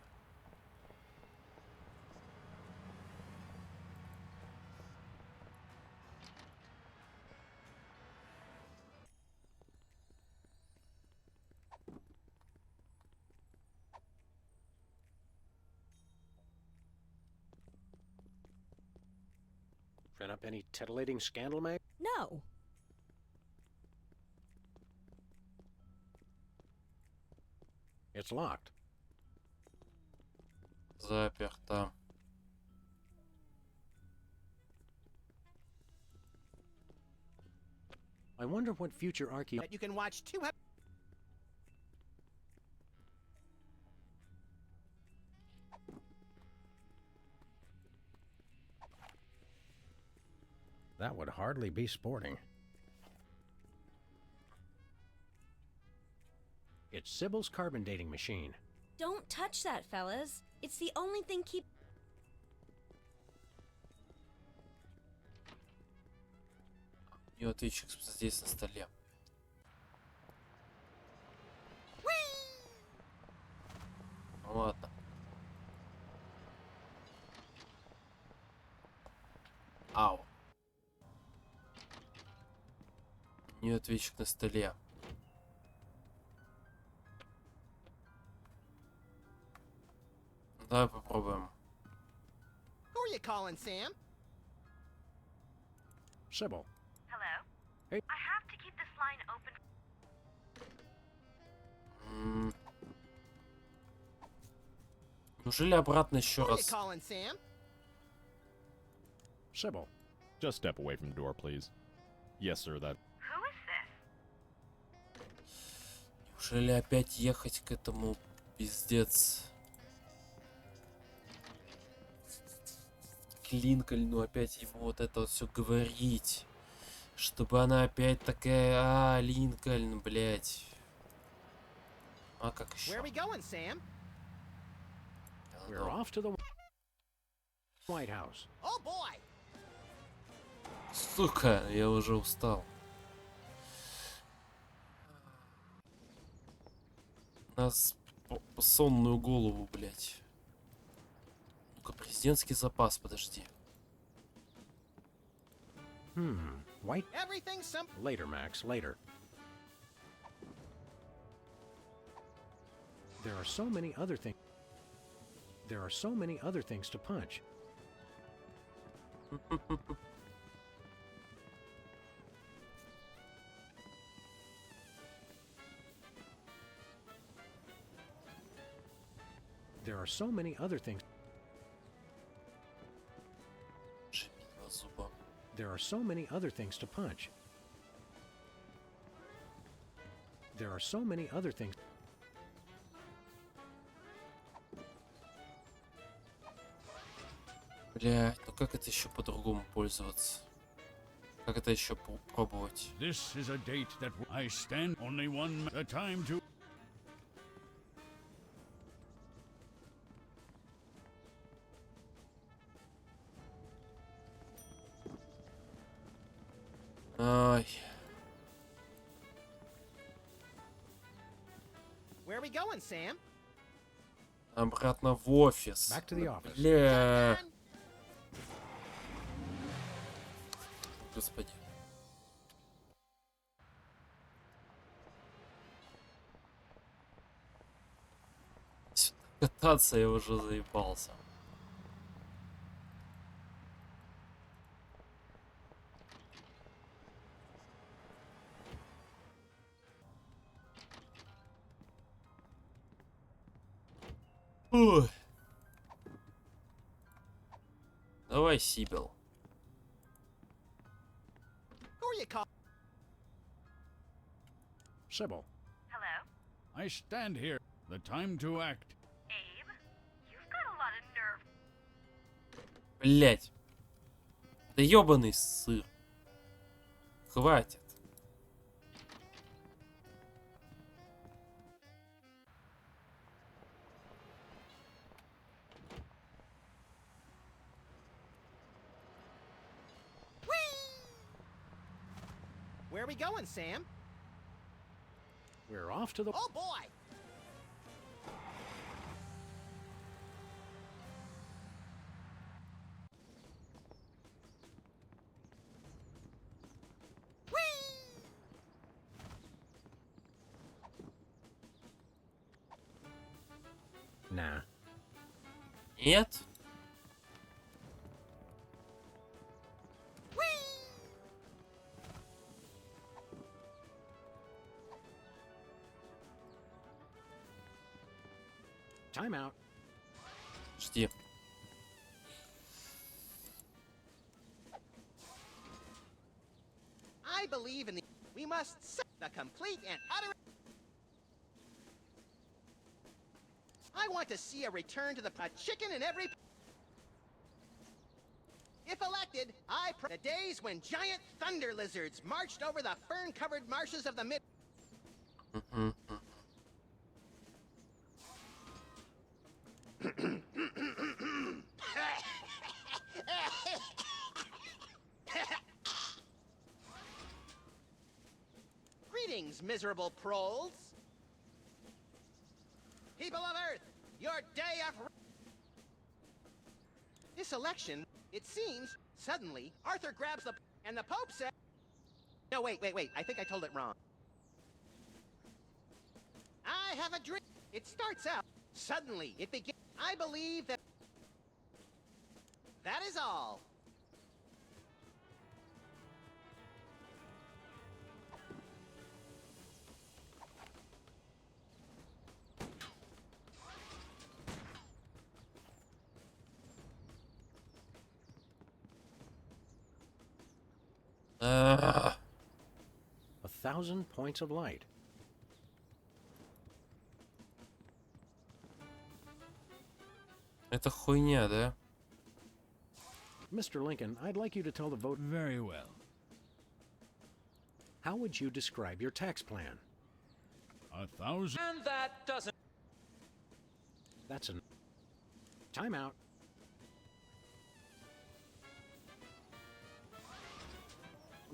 Print up any titillating scandal, Meg? No. It's locked. Заперто. I wonder what future archaeo... That you can watch 2 that would hardly be sporting. It's Sybil's carbon dating machine. Don't touch that, fellas. It's the only thing keep... У нее ответчик здесь на столе. Ну ладно. Ау. У нее ответчик на столе. Давай попробуем. Who are you calling, Sam? Sybil. Hello? Hey. I have to keep this line open. Неужели обратно еще Who are you раз? calling, Sam? Sybil. Just step away from the door, please. Yes, sir, that. Who is this? Неужели опять ехать к этому пиздец? К Линкольну опять ему вот это вот все говорить. Чтобы она опять такая, Линкольн, блять. А как еще? Where are we going, Sam? We're off to the White House. Oh boy! Сука, я уже устал. Нас по сонную голову, блять. Ну-ка, президентский запас, подожди. White. Everything some. Later, Max, later. There are so many other things. There are so many other things to punch. There are so many other things. There are so many other things to punch. There are so many other things. Бля, ну как это еще по-другому пользоваться? Как это еще пробовать? This is a date that I stand only one a time to. Ай. Where are we going, Sam? Обратно в офис. Back to the office. Бля. Господи. Сюда кататься я уже заебался. Ой. Давай, Сибил. Who are you calling? Sybil. Hello? I stand here. The time to act. Abe? You've got a lot of nerve. Блять. Да ёбаный сыр. Хватит. Where are we going, Sam? We're off to the. Oh boy! Nah. Нет? Time out. Жди. I believe in the. We must set the complete and utter. I want to see a return to the chicken in every. If elected, the days when giant thunder lizards marched over the fern-covered marshes of the mid. Greetings, miserable proles. People of Earth, your day of... This election, it seems, suddenly, Arthur grabs the... And the Pope said... No, wait. I think I told it wrong. I have a dream. It starts out... Suddenly, it begins... I believe that... That is all. A 1,000 points of light. Это хуйня, да? Mr. Lincoln, I'd like you to tell the vote. Very well. How would you describe your tax plan? 1,000. And that doesn't... That's an... Time out.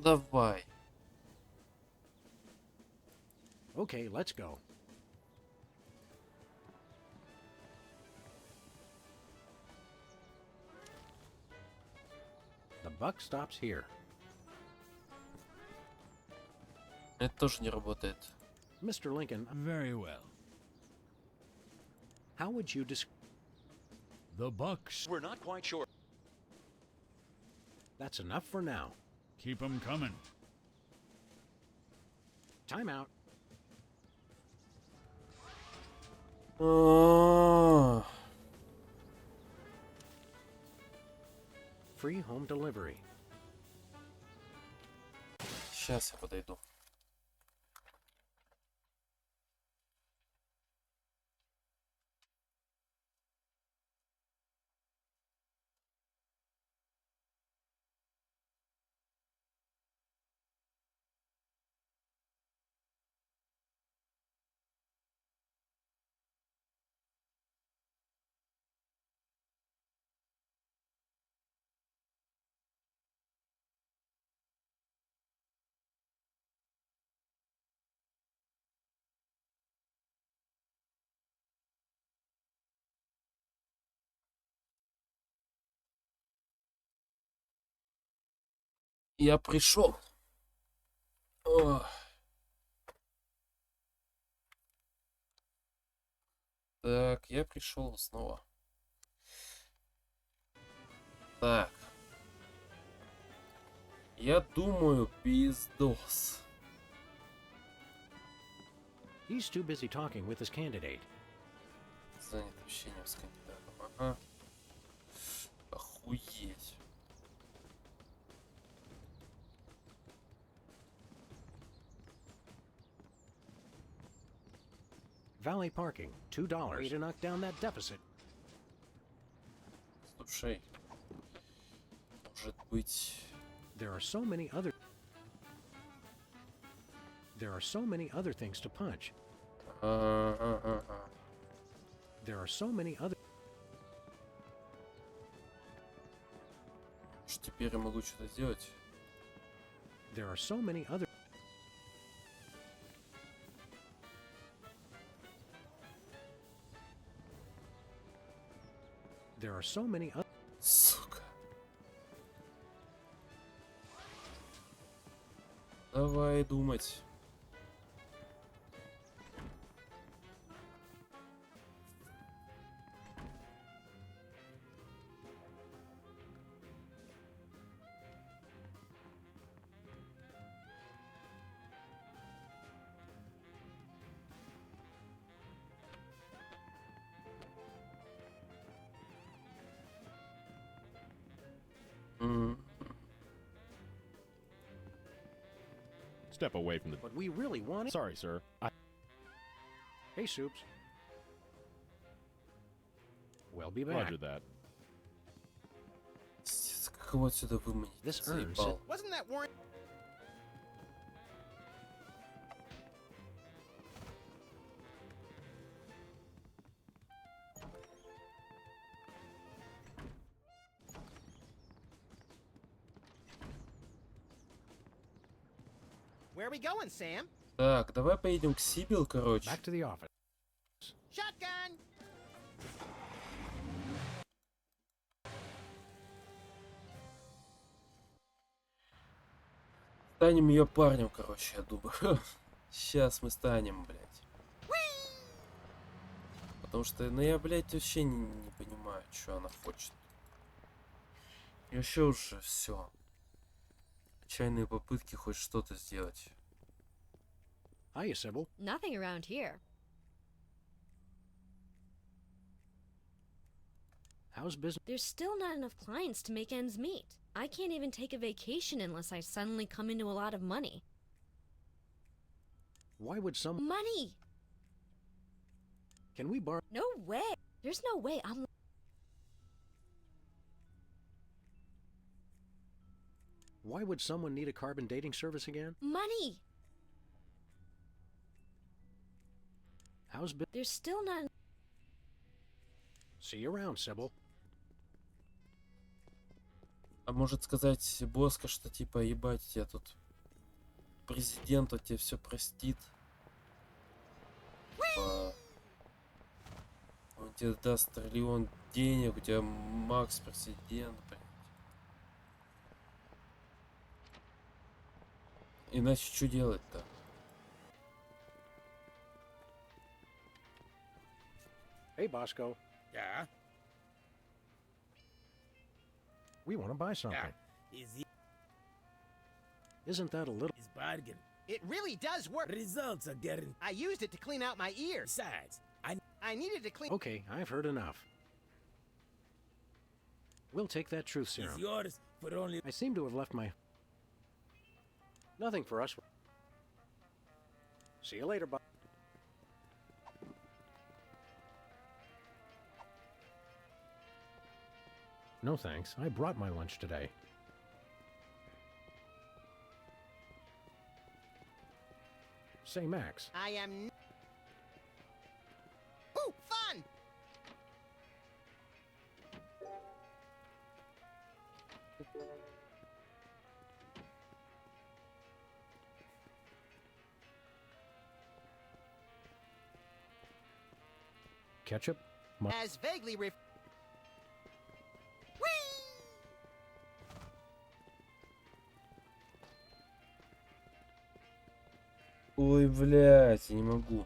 Давай. Okay, let's go. The buck stops here. Это тоже не работает. Mr. Lincoln, Very well. how would you describe... The bucks. We're not quite sure. That's enough for now. Keep 'em coming. Time out. Free home delivery. Сейчас я подойду. Я пришел. Ох. Так, я пришел снова. Так. Я думаю, пиздос. He's too busy talking with his candidate. Занят общением с кандидатом. Ага. Охуеть. Valet parking, $2. Way to knock down that deficit. Слушай. Может быть... There are so many other... There are so many other things to punch. There are so many other... Может, теперь я могу что-то сделать? There are so many other... There are so many other... Сука. Давай думать. Step away from the... But we really want it. Sorry, sir. Hey, Soups. We'll be back. Roger that. Как его отсюда выманить? This earns Заебал. Wasn't that Warren? Where are we going, Sam? Так, давай поедем к Сибил, короче. Back to the office. Shotgun! Станем ее парнем, короче, я думаю. Сейчас мы станем, блядь. Потому что, ну я, блядь, вообще не понимаю, что она хочет. Еще уже все. Отчаянные попытки хоть что-то сделать. Hiya, Sybil. Nothing around here. How's business? There's still not enough clients to make ends meet. I can't even take a vacation unless I suddenly come into a lot of money. Why would some... Money! Can we borrow... No way! There's no way I'm... Why would someone need a carbon dating service again? Money! How's business? There's still not... See you around, Sybil. А может сказать Боска, что типа, ебать, тебя тут президент, он тебе все простит. Типа, он тебе даст триллион денег, у тебя Макс президент, блядь. Иначе что делать-то? Hey, Bosco. Yeah? We want to buy something. Is he Isn't that a little... his bargain? It really does work. Results are getting... I used it to clean out my ears. Besides, I needed to clean... Okay, I've heard enough. We'll take that truth It's serum. yours for only... I seem to have left my... Nothing for us. See you later, Bob. No thanks. I brought my lunch today. Say, Max. I am... Ooh, fun! Ketchup? As vaguely ref... Ой, блядь, я не могу.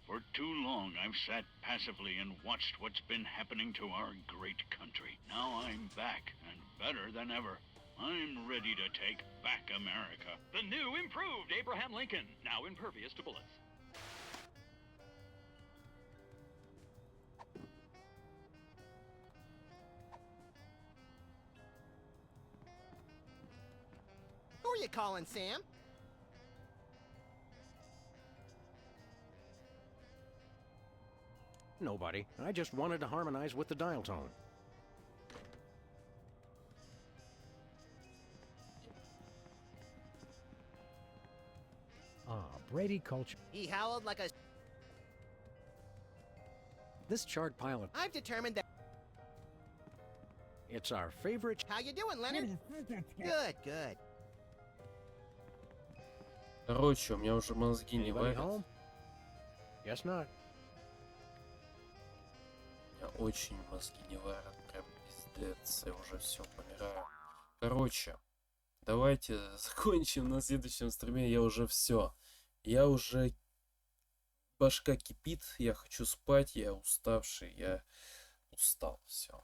For too long, I've sat passively and watched what's been happening to our great country. Now I'm back, and better than ever. I'm ready to take back America. The new improved Abraham Lincoln, now impervious to bullets. Who are you calling, Sam? Nobody. I just wanted to harmonize with the dial tone. Ah, Brady culture. He howled like a... This charred pile of... I've determined that... It's our favorite... How you doing, Leonard? Good, good. Короче, у меня уже мозги не Anybody варят. home? Guess not. У меня очень мозги не варят. Прям пиздец. Я уже все помираю. Короче, давайте закончим на следующем стриме. Я уже все. Я уже... Башка кипит. Я хочу спать. Я уставший. Я устал. Все.